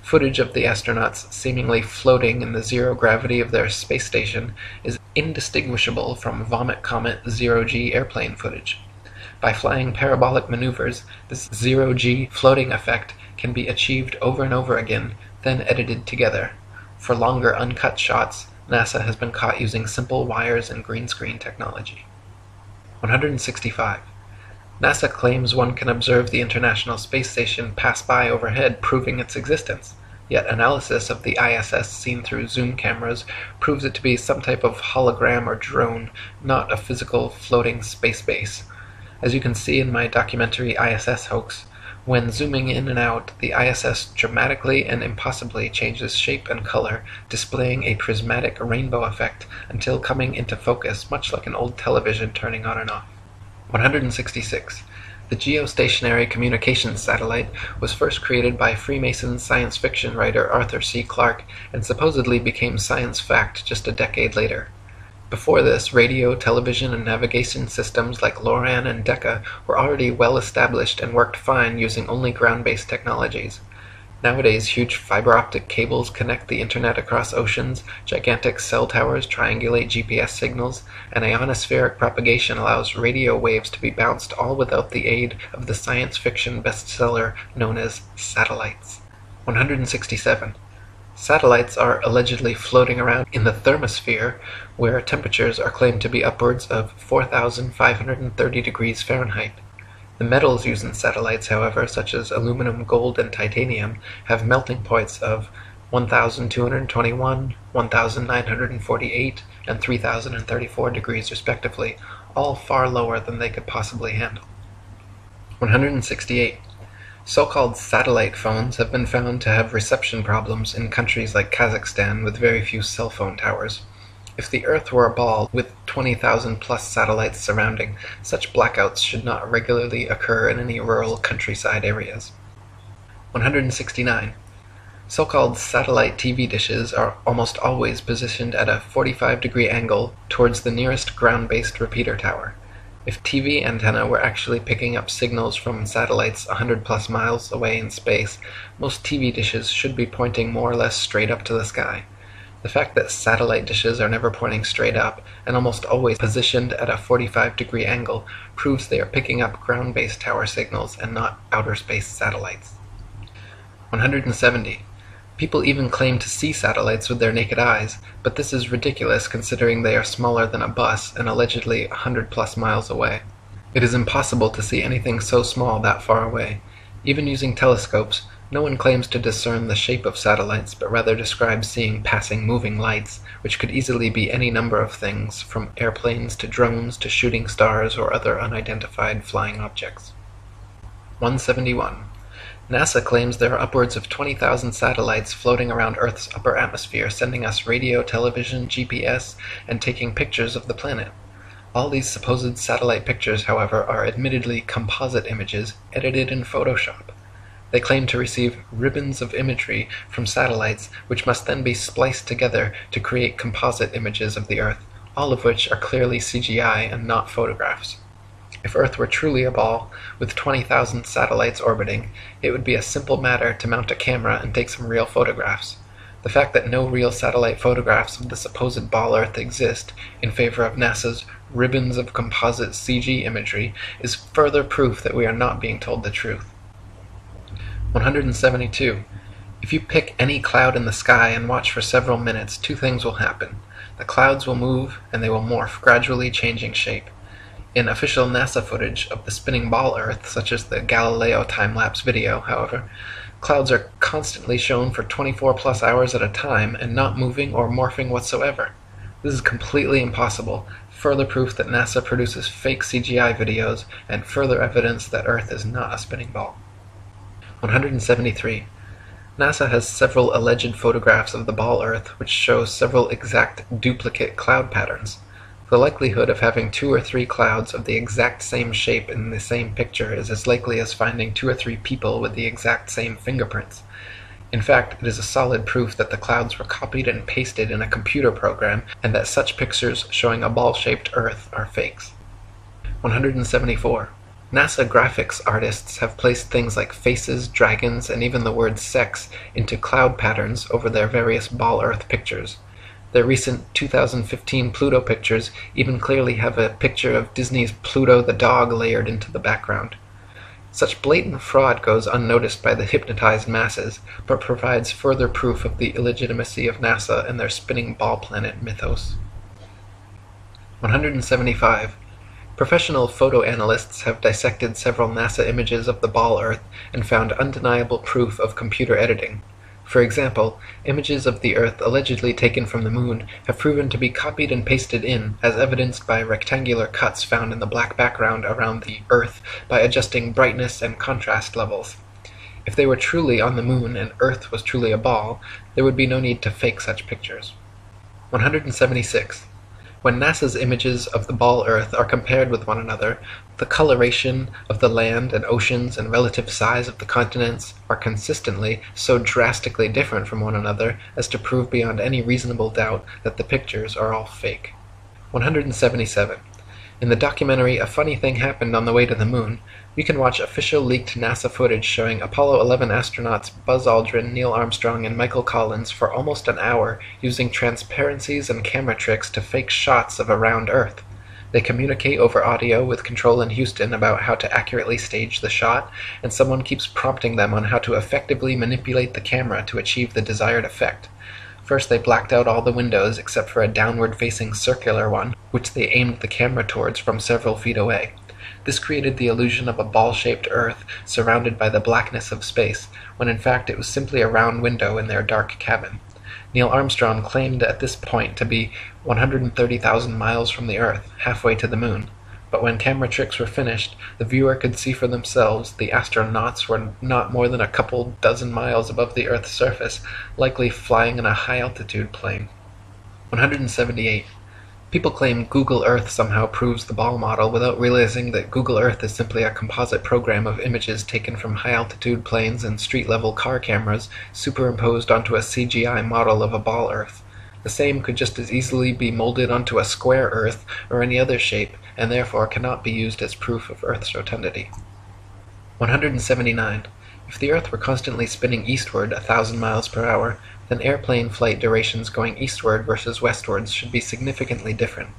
Footage of the astronauts seemingly floating in the zero gravity of their space station is indistinguishable from Vomit Comet zero-G airplane footage. By flying parabolic maneuvers, this zero-G floating effect can be achieved over and over again, then edited together. For longer uncut shots, NASA has been caught using simple wires and green screen technology. 165. NASA claims one can observe the International Space Station pass by overhead, proving its existence. Yet analysis of the ISS seen through zoom cameras proves it to be some type of hologram or drone, not a physical floating space base. As you can see in my documentary ISS Hoax, when zooming in and out, the ISS dramatically and impossibly changes shape and color, displaying a prismatic rainbow effect until coming into focus, much like an old television turning on and off. 166. The geostationary communications satellite was first created by Freemason science fiction writer Arthur C. Clarke and supposedly became science fact just a decade later. Before this, radio, television, and navigation systems like LORAN and Decca were already well established and worked fine using only ground-based technologies. Nowadays, huge fiber-optic cables connect the internet across oceans, gigantic cell towers triangulate GPS signals, and ionospheric propagation allows radio waves to be bounced all without the aid of the science fiction bestseller known as satellites. 167. Satellites are allegedly floating around in the thermosphere, where temperatures are claimed to be upwards of 4,530 degrees Fahrenheit. The metals used in satellites, however, such as aluminum, gold, and titanium, have melting points of 1,221, 1,948, and 3,034 degrees respectively, all far lower than they could possibly handle. 168. So-called satellite phones have been found to have reception problems in countries like Kazakhstan with very few cell phone towers. If the Earth were a ball with 20,000 plus satellites surrounding, such blackouts should not regularly occur in any rural countryside areas. 169. So-called satellite TV dishes are almost always positioned at a 45-degree angle towards the nearest ground-based repeater tower. If TV antenna were actually picking up signals from satellites 100 plus miles away in space, most TV dishes should be pointing more or less straight up to the sky. The fact that satellite dishes are never pointing straight up, and almost always positioned at a 45-degree angle, proves they are picking up ground-based tower signals and not outer space satellites. 170. People even claim to see satellites with their naked eyes, but this is ridiculous considering they are smaller than a bus and allegedly 100 plus miles away. It is impossible to see anything so small that far away. Even using telescopes, No one claims to discern the shape of satellites, but rather describes seeing passing moving lights, which could easily be any number of things, from airplanes to drones to shooting stars or other unidentified flying objects. 171. NASA claims there are upwards of 20,000 satellites floating around Earth's upper atmosphere, sending us radio, television, GPS, and taking pictures of the planet. All these supposed satellite pictures, however, are admittedly composite images edited in Photoshop. They claim to receive ribbons of imagery from satellites, which must then be spliced together to create composite images of the Earth, all of which are clearly CGI and not photographs. If Earth were truly a ball, with 20,000 satellites orbiting, it would be a simple matter to mount a camera and take some real photographs. The fact that no real satellite photographs of the supposed ball Earth exist, in favor of NASA's ribbons of composite CG imagery, is further proof that we are not being told the truth. 172. If you pick any cloud in the sky and watch for several minutes, two things will happen. The clouds will move, and they will morph, gradually changing shape. In official NASA footage of the spinning ball Earth, such as the Galileo time-lapse video, however, clouds are constantly shown for 24+ hours at a time and not moving or morphing whatsoever. This is completely impossible, further proof that NASA produces fake CGI videos, and further evidence that Earth is not a spinning ball. 173. NASA has several alleged photographs of the ball Earth which show several exact duplicate cloud patterns. The likelihood of having 2 or 3 clouds of the exact same shape in the same picture is as likely as finding 2 or 3 people with the exact same fingerprints. In fact, it is a solid proof that the clouds were copied and pasted in a computer program, and that such pictures showing a ball-shaped Earth are fakes. 174. NASA graphics artists have placed things like faces, dragons, and even the word sex into cloud patterns over their various ball Earth pictures. Their recent 2015 Pluto pictures even clearly have a picture of Disney's Pluto the dog layered into the background. Such blatant fraud goes unnoticed by the hypnotized masses, but provides further proof of the illegitimacy of NASA and their spinning ball planet mythos. 175. Professional photo analysts have dissected several NASA images of the ball Earth and found undeniable proof of computer editing. For example, images of the Earth allegedly taken from the Moon have proven to be copied and pasted in, as evidenced by rectangular cuts found in the black background around the Earth by adjusting brightness and contrast levels. If they were truly on the Moon and Earth was truly a ball, there would be no need to fake such pictures. 176. When NASA's images of the ball Earth are compared with one another, the coloration of the land and oceans and relative size of the continents are consistently so drastically different from one another as to prove beyond any reasonable doubt that the pictures are all fake. 177. In the documentary A Funny Thing Happened on the Way to the Moon, we can watch official leaked NASA footage showing Apollo 11 astronauts Buzz Aldrin, Neil Armstrong, and Michael Collins for almost an hour using transparencies and camera tricks to fake shots of a round Earth. They communicate over audio with Control in Houston about how to accurately stage the shot, and someone keeps prompting them on how to effectively manipulate the camera to achieve the desired effect. First, they blacked out all the windows except for a downward-facing circular one, which they aimed the camera towards from several feet away. This created the illusion of a ball-shaped Earth surrounded by the blackness of space, when in fact it was simply a round window in their dark cabin. Neil Armstrong claimed at this point to be 130,000 miles from the Earth, halfway to the Moon. But when camera tricks were finished, the viewer could see for themselves the astronauts were not more than a couple dozen miles above the Earth's surface, likely flying in a high-altitude plane. 178. People claim Google Earth somehow proves the ball model without realizing that Google Earth is simply a composite program of images taken from high-altitude planes and street-level car cameras superimposed onto a CGI model of a ball Earth. The same could just as easily be molded onto a square Earth or any other shape, and therefore cannot be used as proof of Earth's rotundity. 179. If the Earth were constantly spinning eastward 1,000 miles per hour, then airplane flight durations going eastward versus westwards should be significantly different.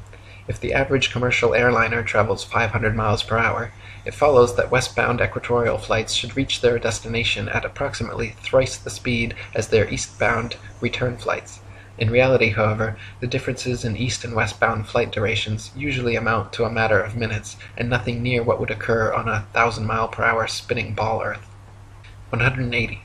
If the average commercial airliner travels 500 miles per hour, it follows that westbound equatorial flights should reach their destination at approximately thrice the speed as their eastbound return flights. In reality, however, the differences in east and westbound flight durations usually amount to a matter of minutes, and nothing near what would occur on a 1,000 mile per hour spinning ball Earth. 180.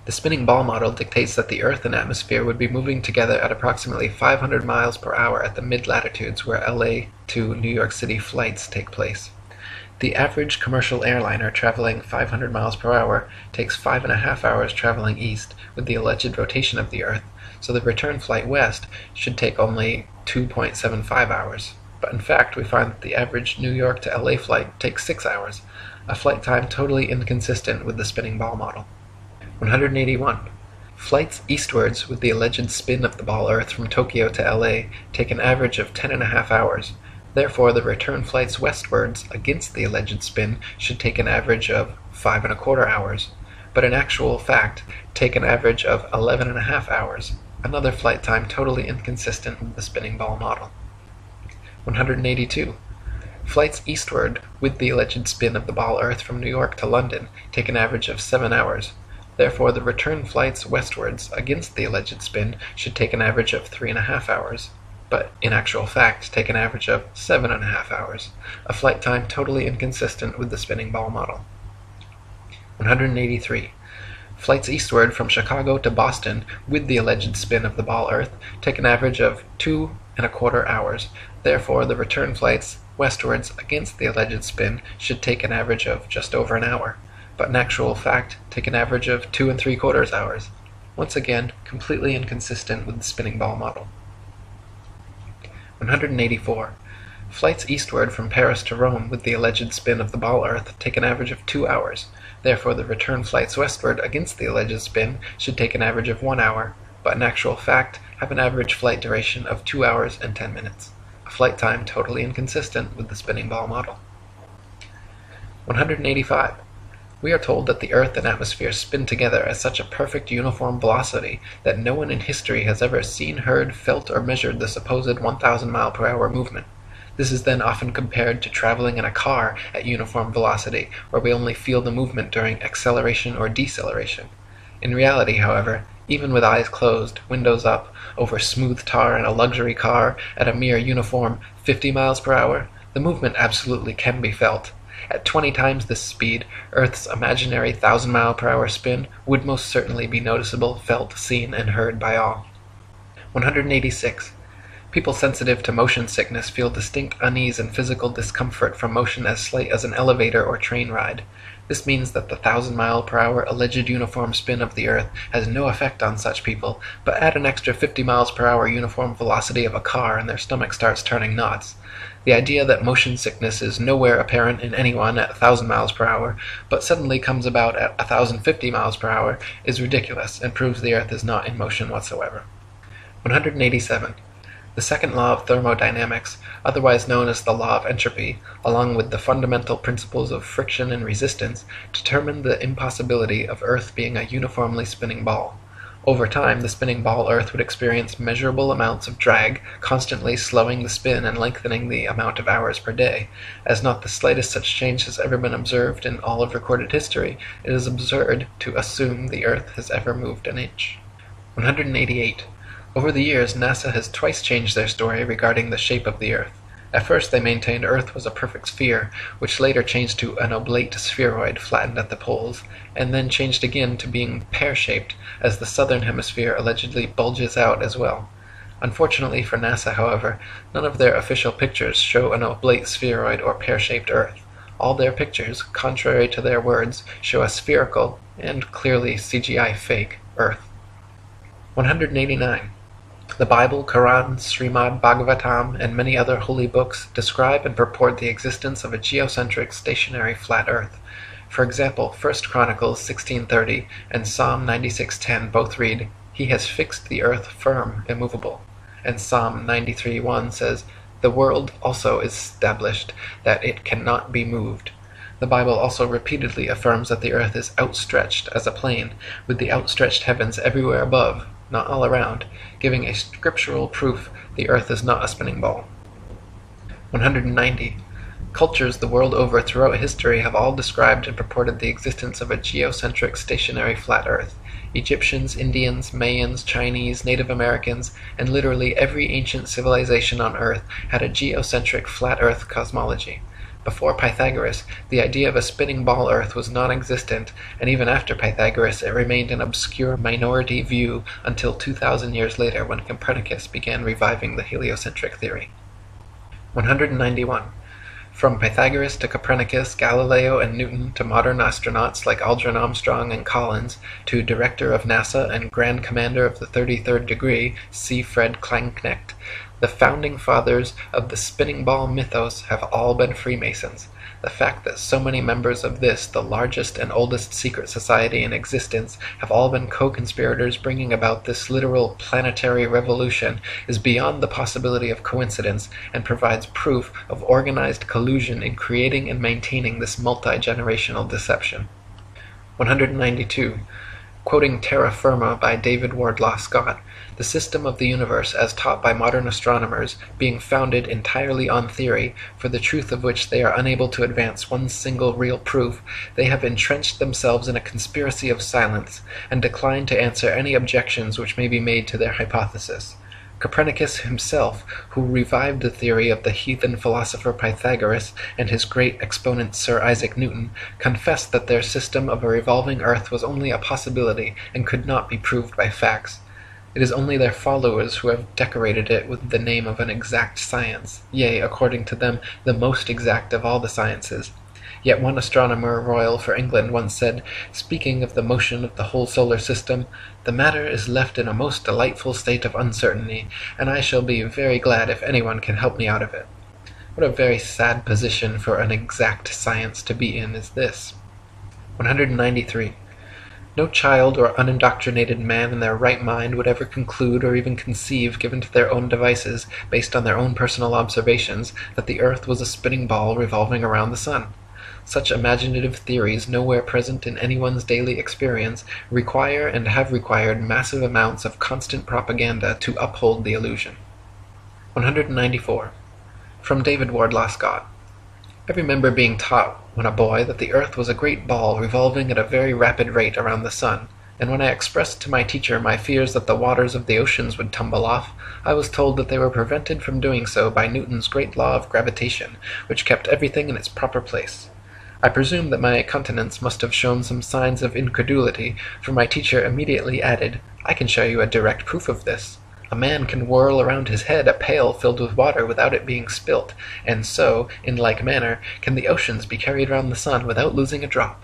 The spinning ball model dictates that the Earth and atmosphere would be moving together at approximately 500 miles per hour at the mid-latitudes where LA to New York City flights take place. The average commercial airliner traveling 500 miles per hour takes 5.5 hours traveling east with the alleged rotation of the Earth, so the return flight west should take only 2.75 hours. But in fact, we find that the average New York to LA flight takes 6 hours, a flight time totally inconsistent with the spinning ball model. 181. Flights eastwards with the alleged spin of the ball Earth from Tokyo to LA take an average of 10.5 hours. Therefore, the return flights westwards against the alleged spin should take an average of 5.25 hours, but in actual fact take an average of 11.5 hours, another flight time totally inconsistent with the spinning ball model. 182. Flights eastward with the alleged spin of the ball Earth from New York to London take an average of 7 hours. Therefore, the return flights westwards against the alleged spin should take an average of 3.5 hours, but in actual fact take an average of 7.5 hours, a flight time totally inconsistent with the spinning ball model. 183. Flights eastward from Chicago to Boston with the alleged spin of the ball Earth take an average of 2.25 hours. Therefore, the return flights westwards against the alleged spin should take an average of just over an hour, but in actual fact take an average of 2.75 hours. Once again, completely inconsistent with the spinning ball model. 184. Flights eastward from Paris to Rome with the alleged spin of the ball Earth take an average of 2 hours. Therefore, the return flights westward against the alleged spin should take an average of 1 hour, but in actual fact have an average flight duration of 2 hours and 10 minutes, a flight time totally inconsistent with the spinning ball model. 185. We are told that the Earth and atmosphere spin together at such a perfect uniform velocity that no one in history has ever seen, heard, felt, or measured the supposed 1,000 mile per hour movement. This is then often compared to traveling in a car at uniform velocity, where we only feel the movement during acceleration or deceleration. In reality, however, even with eyes closed, windows up, over smooth tar in a luxury car at a mere uniform 50 miles per hour, the movement absolutely can be felt. At 20 times this speed, Earth's imaginary 1,000 mile per hour spin would most certainly be noticeable, felt, seen, and heard by all. 186. People sensitive to motion sickness feel distinct unease and physical discomfort from motion as slight as an elevator or train ride. This means that the 1,000 mile per hour alleged uniform spin of the Earth has no effect on such people, but add an extra 50 miles per hour uniform velocity of a car and their stomach starts turning knots. The idea that motion sickness is nowhere apparent in anyone at 1,000 miles per hour, but suddenly comes about at 1,050 miles per hour, is ridiculous and proves the Earth is not in motion whatsoever. 187. The second law of thermodynamics, otherwise known as the law of entropy, along with the fundamental principles of friction and resistance, determine the impossibility of Earth being a uniformly spinning ball. Over time, the spinning ball Earth would experience measurable amounts of drag, constantly slowing the spin and lengthening the amount of hours per day. As not the slightest such change has ever been observed in all of recorded history, it is absurd to assume the Earth has ever moved an inch. 188. Over the years, NASA has twice changed their story regarding the shape of the Earth. At first they maintained Earth was a perfect sphere, which later changed to an oblate spheroid flattened at the poles, and then changed again to being pear-shaped, as the southern hemisphere allegedly bulges out as well. Unfortunately for NASA, however, none of their official pictures show an oblate spheroid or pear-shaped Earth. All their pictures, contrary to their words, show a spherical, and clearly CGI fake, Earth. 189. The Bible, Quran, Srimad Bhagavatam, and many other holy books describe and purport the existence of a geocentric stationary flat Earth. For example, 1 Chronicles 16:30 and Psalm 96:10 both read, "He has fixed the earth firm, immovable." And Psalm 93:1 says, "The world also is established, that it cannot be moved." The Bible also repeatedly affirms that the earth is outstretched as a plane, with the outstretched heavens everywhere above, not all around, giving a scriptural proof the earth is not a spinning ball. 190. Cultures the world over throughout history have all described and purported the existence of a geocentric stationary flat earth. Egyptians, Indians, Mayans, Chinese, Native Americans, and literally every ancient civilization on earth had a geocentric flat earth cosmology. Before Pythagoras, the idea of a spinning ball Earth was non-existent, and even after Pythagoras it remained an obscure minority view until 2,000 years later when Copernicus began reviving the heliocentric theory. 191. From Pythagoras to Copernicus, Galileo and Newton, to modern astronauts like Aldrin Armstrong and Collins, to Director of NASA and Grand Commander of the 33rd Degree, C. Fred Klangknecht, the founding fathers of the spinning ball mythos have all been Freemasons. The fact that so many members of this, the largest and oldest secret society in existence, have all been co-conspirators bringing about this literal planetary revolution is beyond the possibility of coincidence and provides proof of organized collusion in creating and maintaining this multi-generational deception. 192. Quoting Terra Firma by David Wardlaw Scott, the system of the universe as taught by modern astronomers being founded entirely on theory, for the truth of which they are unable to advance one single real proof, they have entrenched themselves in a conspiracy of silence, and decline to answer any objections which may be made to their hypothesis. Copernicus himself, who revived the theory of the heathen philosopher Pythagoras and his great exponent Sir Isaac Newton, confessed that their system of a revolving earth was only a possibility and could not be proved by facts. It is only their followers who have decorated it with the name of an exact science, yea, according to them, the most exact of all the sciences. Yet one astronomer royal for England once said, speaking of the motion of the whole solar system, "The matter is left in a most delightful state of uncertainty, and I shall be very glad if anyone can help me out of it." What a very sad position for an exact science to be in is this. 193. No child or unindoctrinated man in their right mind would ever conclude or even conceive, given to their own devices, based on their own personal observations, that the earth was a spinning ball revolving around the sun. Such imaginative theories, nowhere present in anyone's daily experience, require and have required massive amounts of constant propaganda to uphold the illusion. 194. From David Wardlaw Scott. I remember being taught when a boy that the earth was a great ball revolving at a very rapid rate around the sun, and when I expressed to my teacher my fears that the waters of the oceans would tumble off, I was told that they were prevented from doing so by Newton's great law of gravitation, which kept everything in its proper place. I presume that my countenance must have shown some signs of incredulity, for my teacher immediately added, "I can show you a direct proof of this. A man can whirl around his head a pail filled with water without it being spilt, and so, in like manner, can the oceans be carried round the sun without losing a drop."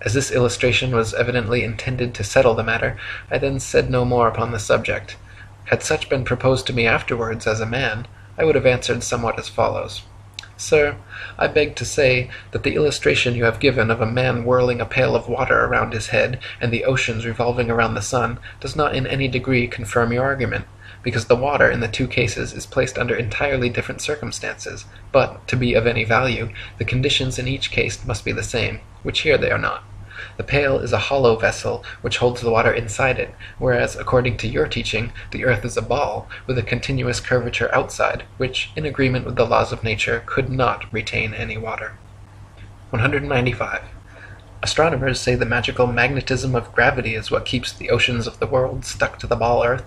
As this illustration was evidently intended to settle the matter, I then said no more upon the subject. Had such been proposed to me afterwards as a man, I would have answered somewhat as follows. "Sir, I beg to say that the illustration you have given of a man whirling a pail of water around his head and the oceans revolving around the sun does not in any degree confirm your argument, because the water in the two cases is placed under entirely different circumstances, but, to be of any value, the conditions in each case must be the same, which here they are not. The pail is a hollow vessel which holds the water inside it, whereas, according to your teaching, the earth is a ball, with a continuous curvature outside, which, in agreement with the laws of nature, could not retain any water. 195. Astronomers say the magical magnetism of gravity is what keeps the oceans of the world stuck to the ball earth.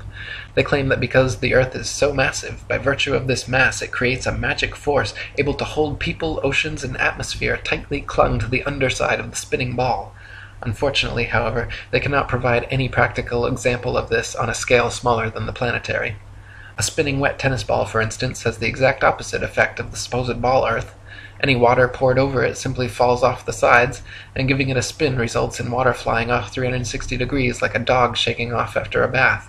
They claim that because the earth is so massive, by virtue of this mass it creates a magic force able to hold people, oceans, and atmosphere tightly clung to the underside of the spinning ball. Unfortunately, however, they cannot provide any practical example of this on a scale smaller than the planetary. A spinning wet tennis ball, for instance, has the exact opposite effect of the supposed ball earth. Any water poured over it simply falls off the sides, and giving it a spin results in water flying off 360 degrees like a dog shaking off after a bath.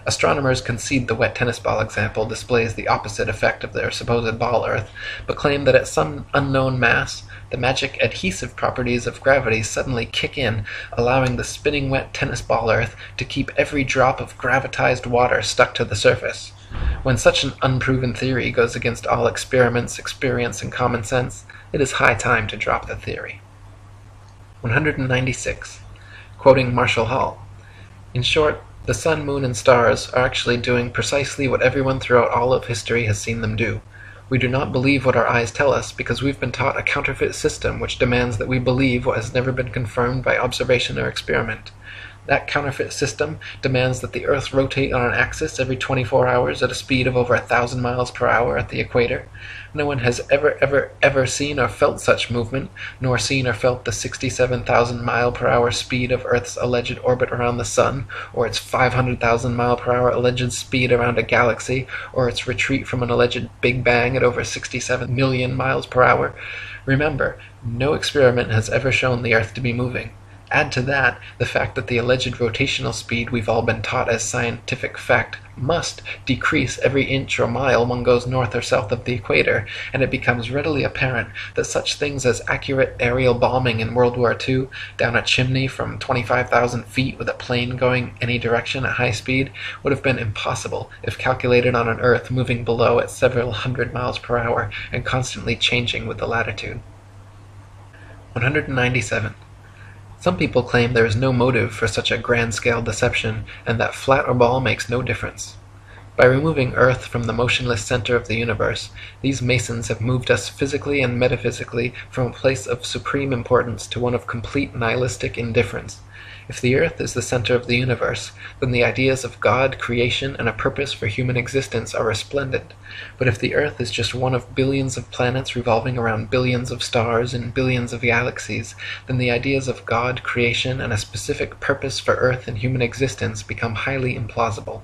Astronomers concede the wet tennis ball example displays the opposite effect of their supposed ball earth, but claim that at some unknown mass, the magic adhesive properties of gravity suddenly kick in, allowing the spinning wet tennis ball earth to keep every drop of gravitized water stuck to the surface. When such an unproven theory goes against all experiments, experience, and common sense, it is high time to drop the theory. 196. Quoting Marshall Hall. In short, the sun, moon, and stars are actually doing precisely what everyone throughout all of history has seen them do. We do not believe what our eyes tell us because we've been taught a counterfeit system which demands that we believe what has never been confirmed by observation or experiment. That counterfeit system demands that the Earth rotate on an axis every 24 hours at a speed of over 1,000 miles per hour at the equator. No one has ever seen or felt such movement, nor seen or felt the 67,000 mile per hour speed of Earth's alleged orbit around the Sun, or its 500,000 mile per hour alleged speed around a galaxy, or its retreat from an alleged Big Bang at over 67 million miles per hour. Remember, no experiment has ever shown the Earth to be moving. Add to that the fact that the alleged rotational speed we've all been taught as scientific fact must decrease every inch or mile one goes north or south of the equator, and it becomes readily apparent that such things as accurate aerial bombing in World War II down a chimney from 25,000 feet with a plane going any direction at high speed would have been impossible if calculated on an Earth moving below at several hundred miles per hour and constantly changing with the latitude. 197. Some people claim there is no motive for such a grand-scale deception, and that flat or ball makes no difference. By removing Earth from the motionless center of the universe, these Masons have moved us physically and metaphysically from a place of supreme importance to one of complete nihilistic indifference. If the Earth is the center of the universe, then the ideas of God, creation, and a purpose for human existence are resplendent. But if the Earth is just one of billions of planets revolving around billions of stars in billions of galaxies, then the ideas of God, creation, and a specific purpose for Earth and human existence become highly implausible.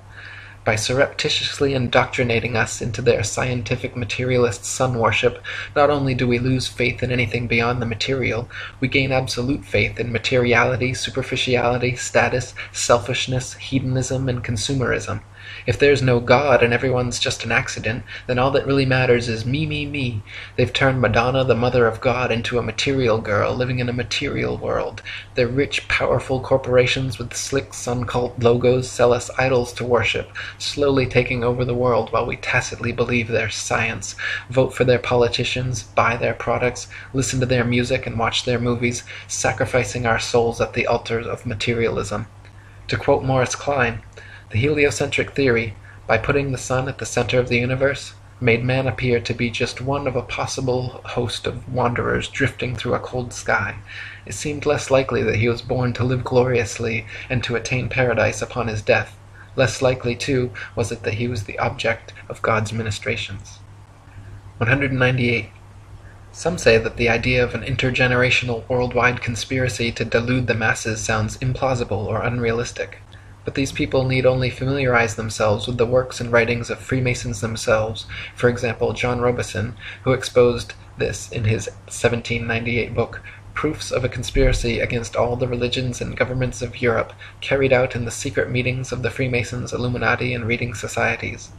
By surreptitiously indoctrinating us into their scientific materialist sun worship, not only do we lose faith in anything beyond the material, we gain absolute faith in materiality, superficiality, status, selfishness, hedonism, and consumerism. If there's no God and everyone's just an accident, then all that really matters is me, me, me. They've turned Madonna, the mother of God, into a material girl living in a material world. Their rich, powerful corporations with slick sun cult logos sell us idols to worship, slowly taking over the world while we tacitly believe their science, vote for their politicians, buy their products, listen to their music and watch their movies, sacrificing our souls at the altar of materialism. To quote Morris Klein, the heliocentric theory, by putting the sun at the center of the universe, made man appear to be just one of a possible host of wanderers drifting through a cold sky. It seemed less likely that he was born to live gloriously and to attain paradise upon his death. Less likely, too, was it that he was the object of God's ministrations. 198. Some say that the idea of an intergenerational worldwide conspiracy to delude the masses sounds implausible or unrealistic. But these people need only familiarize themselves with the works and writings of Freemasons themselves, for example John Robison, who exposed this in his 1798 book, Proofs of a Conspiracy Against All the Religions and Governments of Europe, carried out in the secret meetings of the Freemasons, Illuminati, and reading societies.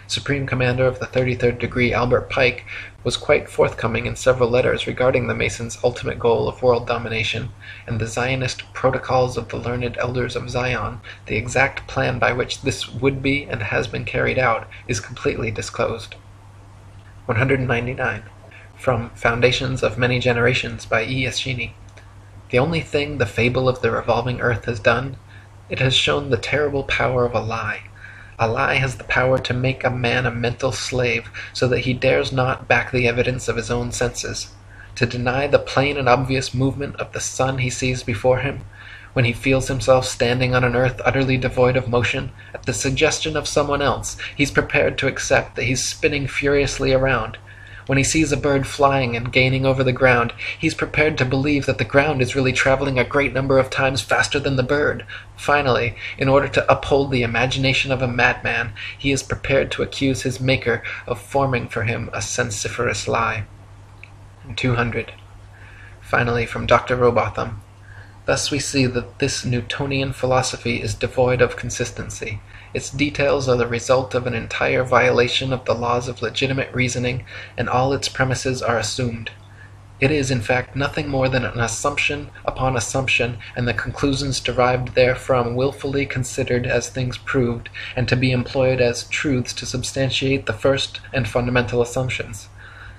Supreme Commander of the 33rd Degree Albert Pike was quite forthcoming in several letters regarding the Masons' ultimate goal of world domination, and the Zionist Protocols of the Learned Elders of Zion, the exact plan by which this would be and has been carried out, is completely disclosed. 199. From Foundations of Many Generations by E. Eschini. The only thing the fable of the revolving earth has done, it has shown the terrible power of a lie. A lie has the power to make a man a mental slave, so that he dares not back the evidence of his own senses. To deny the plain and obvious movement of the sun he sees before him, when he feels himself standing on an earth utterly devoid of motion, at the suggestion of someone else, he's prepared to accept that he's spinning furiously around. When he sees a bird flying and gaining over the ground, he's prepared to believe that the ground is really traveling a great number of times faster than the bird. Finally, in order to uphold the imagination of a madman, he is prepared to accuse his maker of forming for him a sensiferous lie. 200. Finally, from Dr. Robotham. Thus we see that this Newtonian philosophy is devoid of consistency. Its details are the result of an entire violation of the laws of legitimate reasoning, and all its premises are assumed. It is, in fact, nothing more than an assumption upon assumption, and the conclusions derived therefrom willfully considered as things proved, and to be employed as truths to substantiate the first and fundamental assumptions.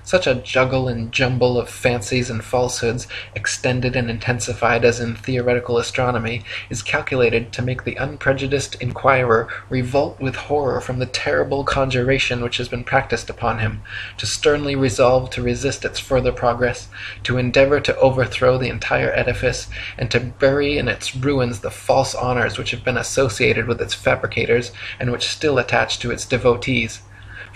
Such a juggle and jumble of fancies and falsehoods, extended and intensified as in theoretical astronomy, is calculated to make the unprejudiced inquirer revolt with horror from the terrible conjuration which has been practised upon him, to sternly resolve to resist its further progress, to endeavour to overthrow the entire edifice, and to bury in its ruins the false honours which have been associated with its fabricators, and which still attach to its devotees.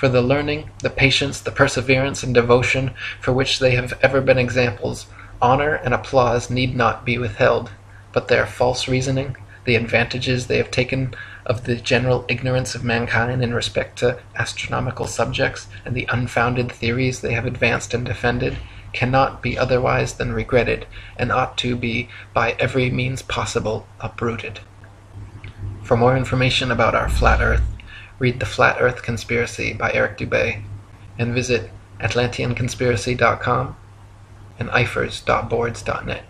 For the learning, the patience, the perseverance, and devotion for which they have ever been examples, honour and applause need not be withheld, but their false reasoning, the advantages they have taken of the general ignorance of mankind in respect to astronomical subjects, and the unfounded theories they have advanced and defended, cannot be otherwise than regretted, and ought to be by every means possible uprooted. For more information about our flat earth, read The Flat Earth Conspiracy by ERIC DUBAY, and visit atlanteanconspiracy.com and ifers.boards.net.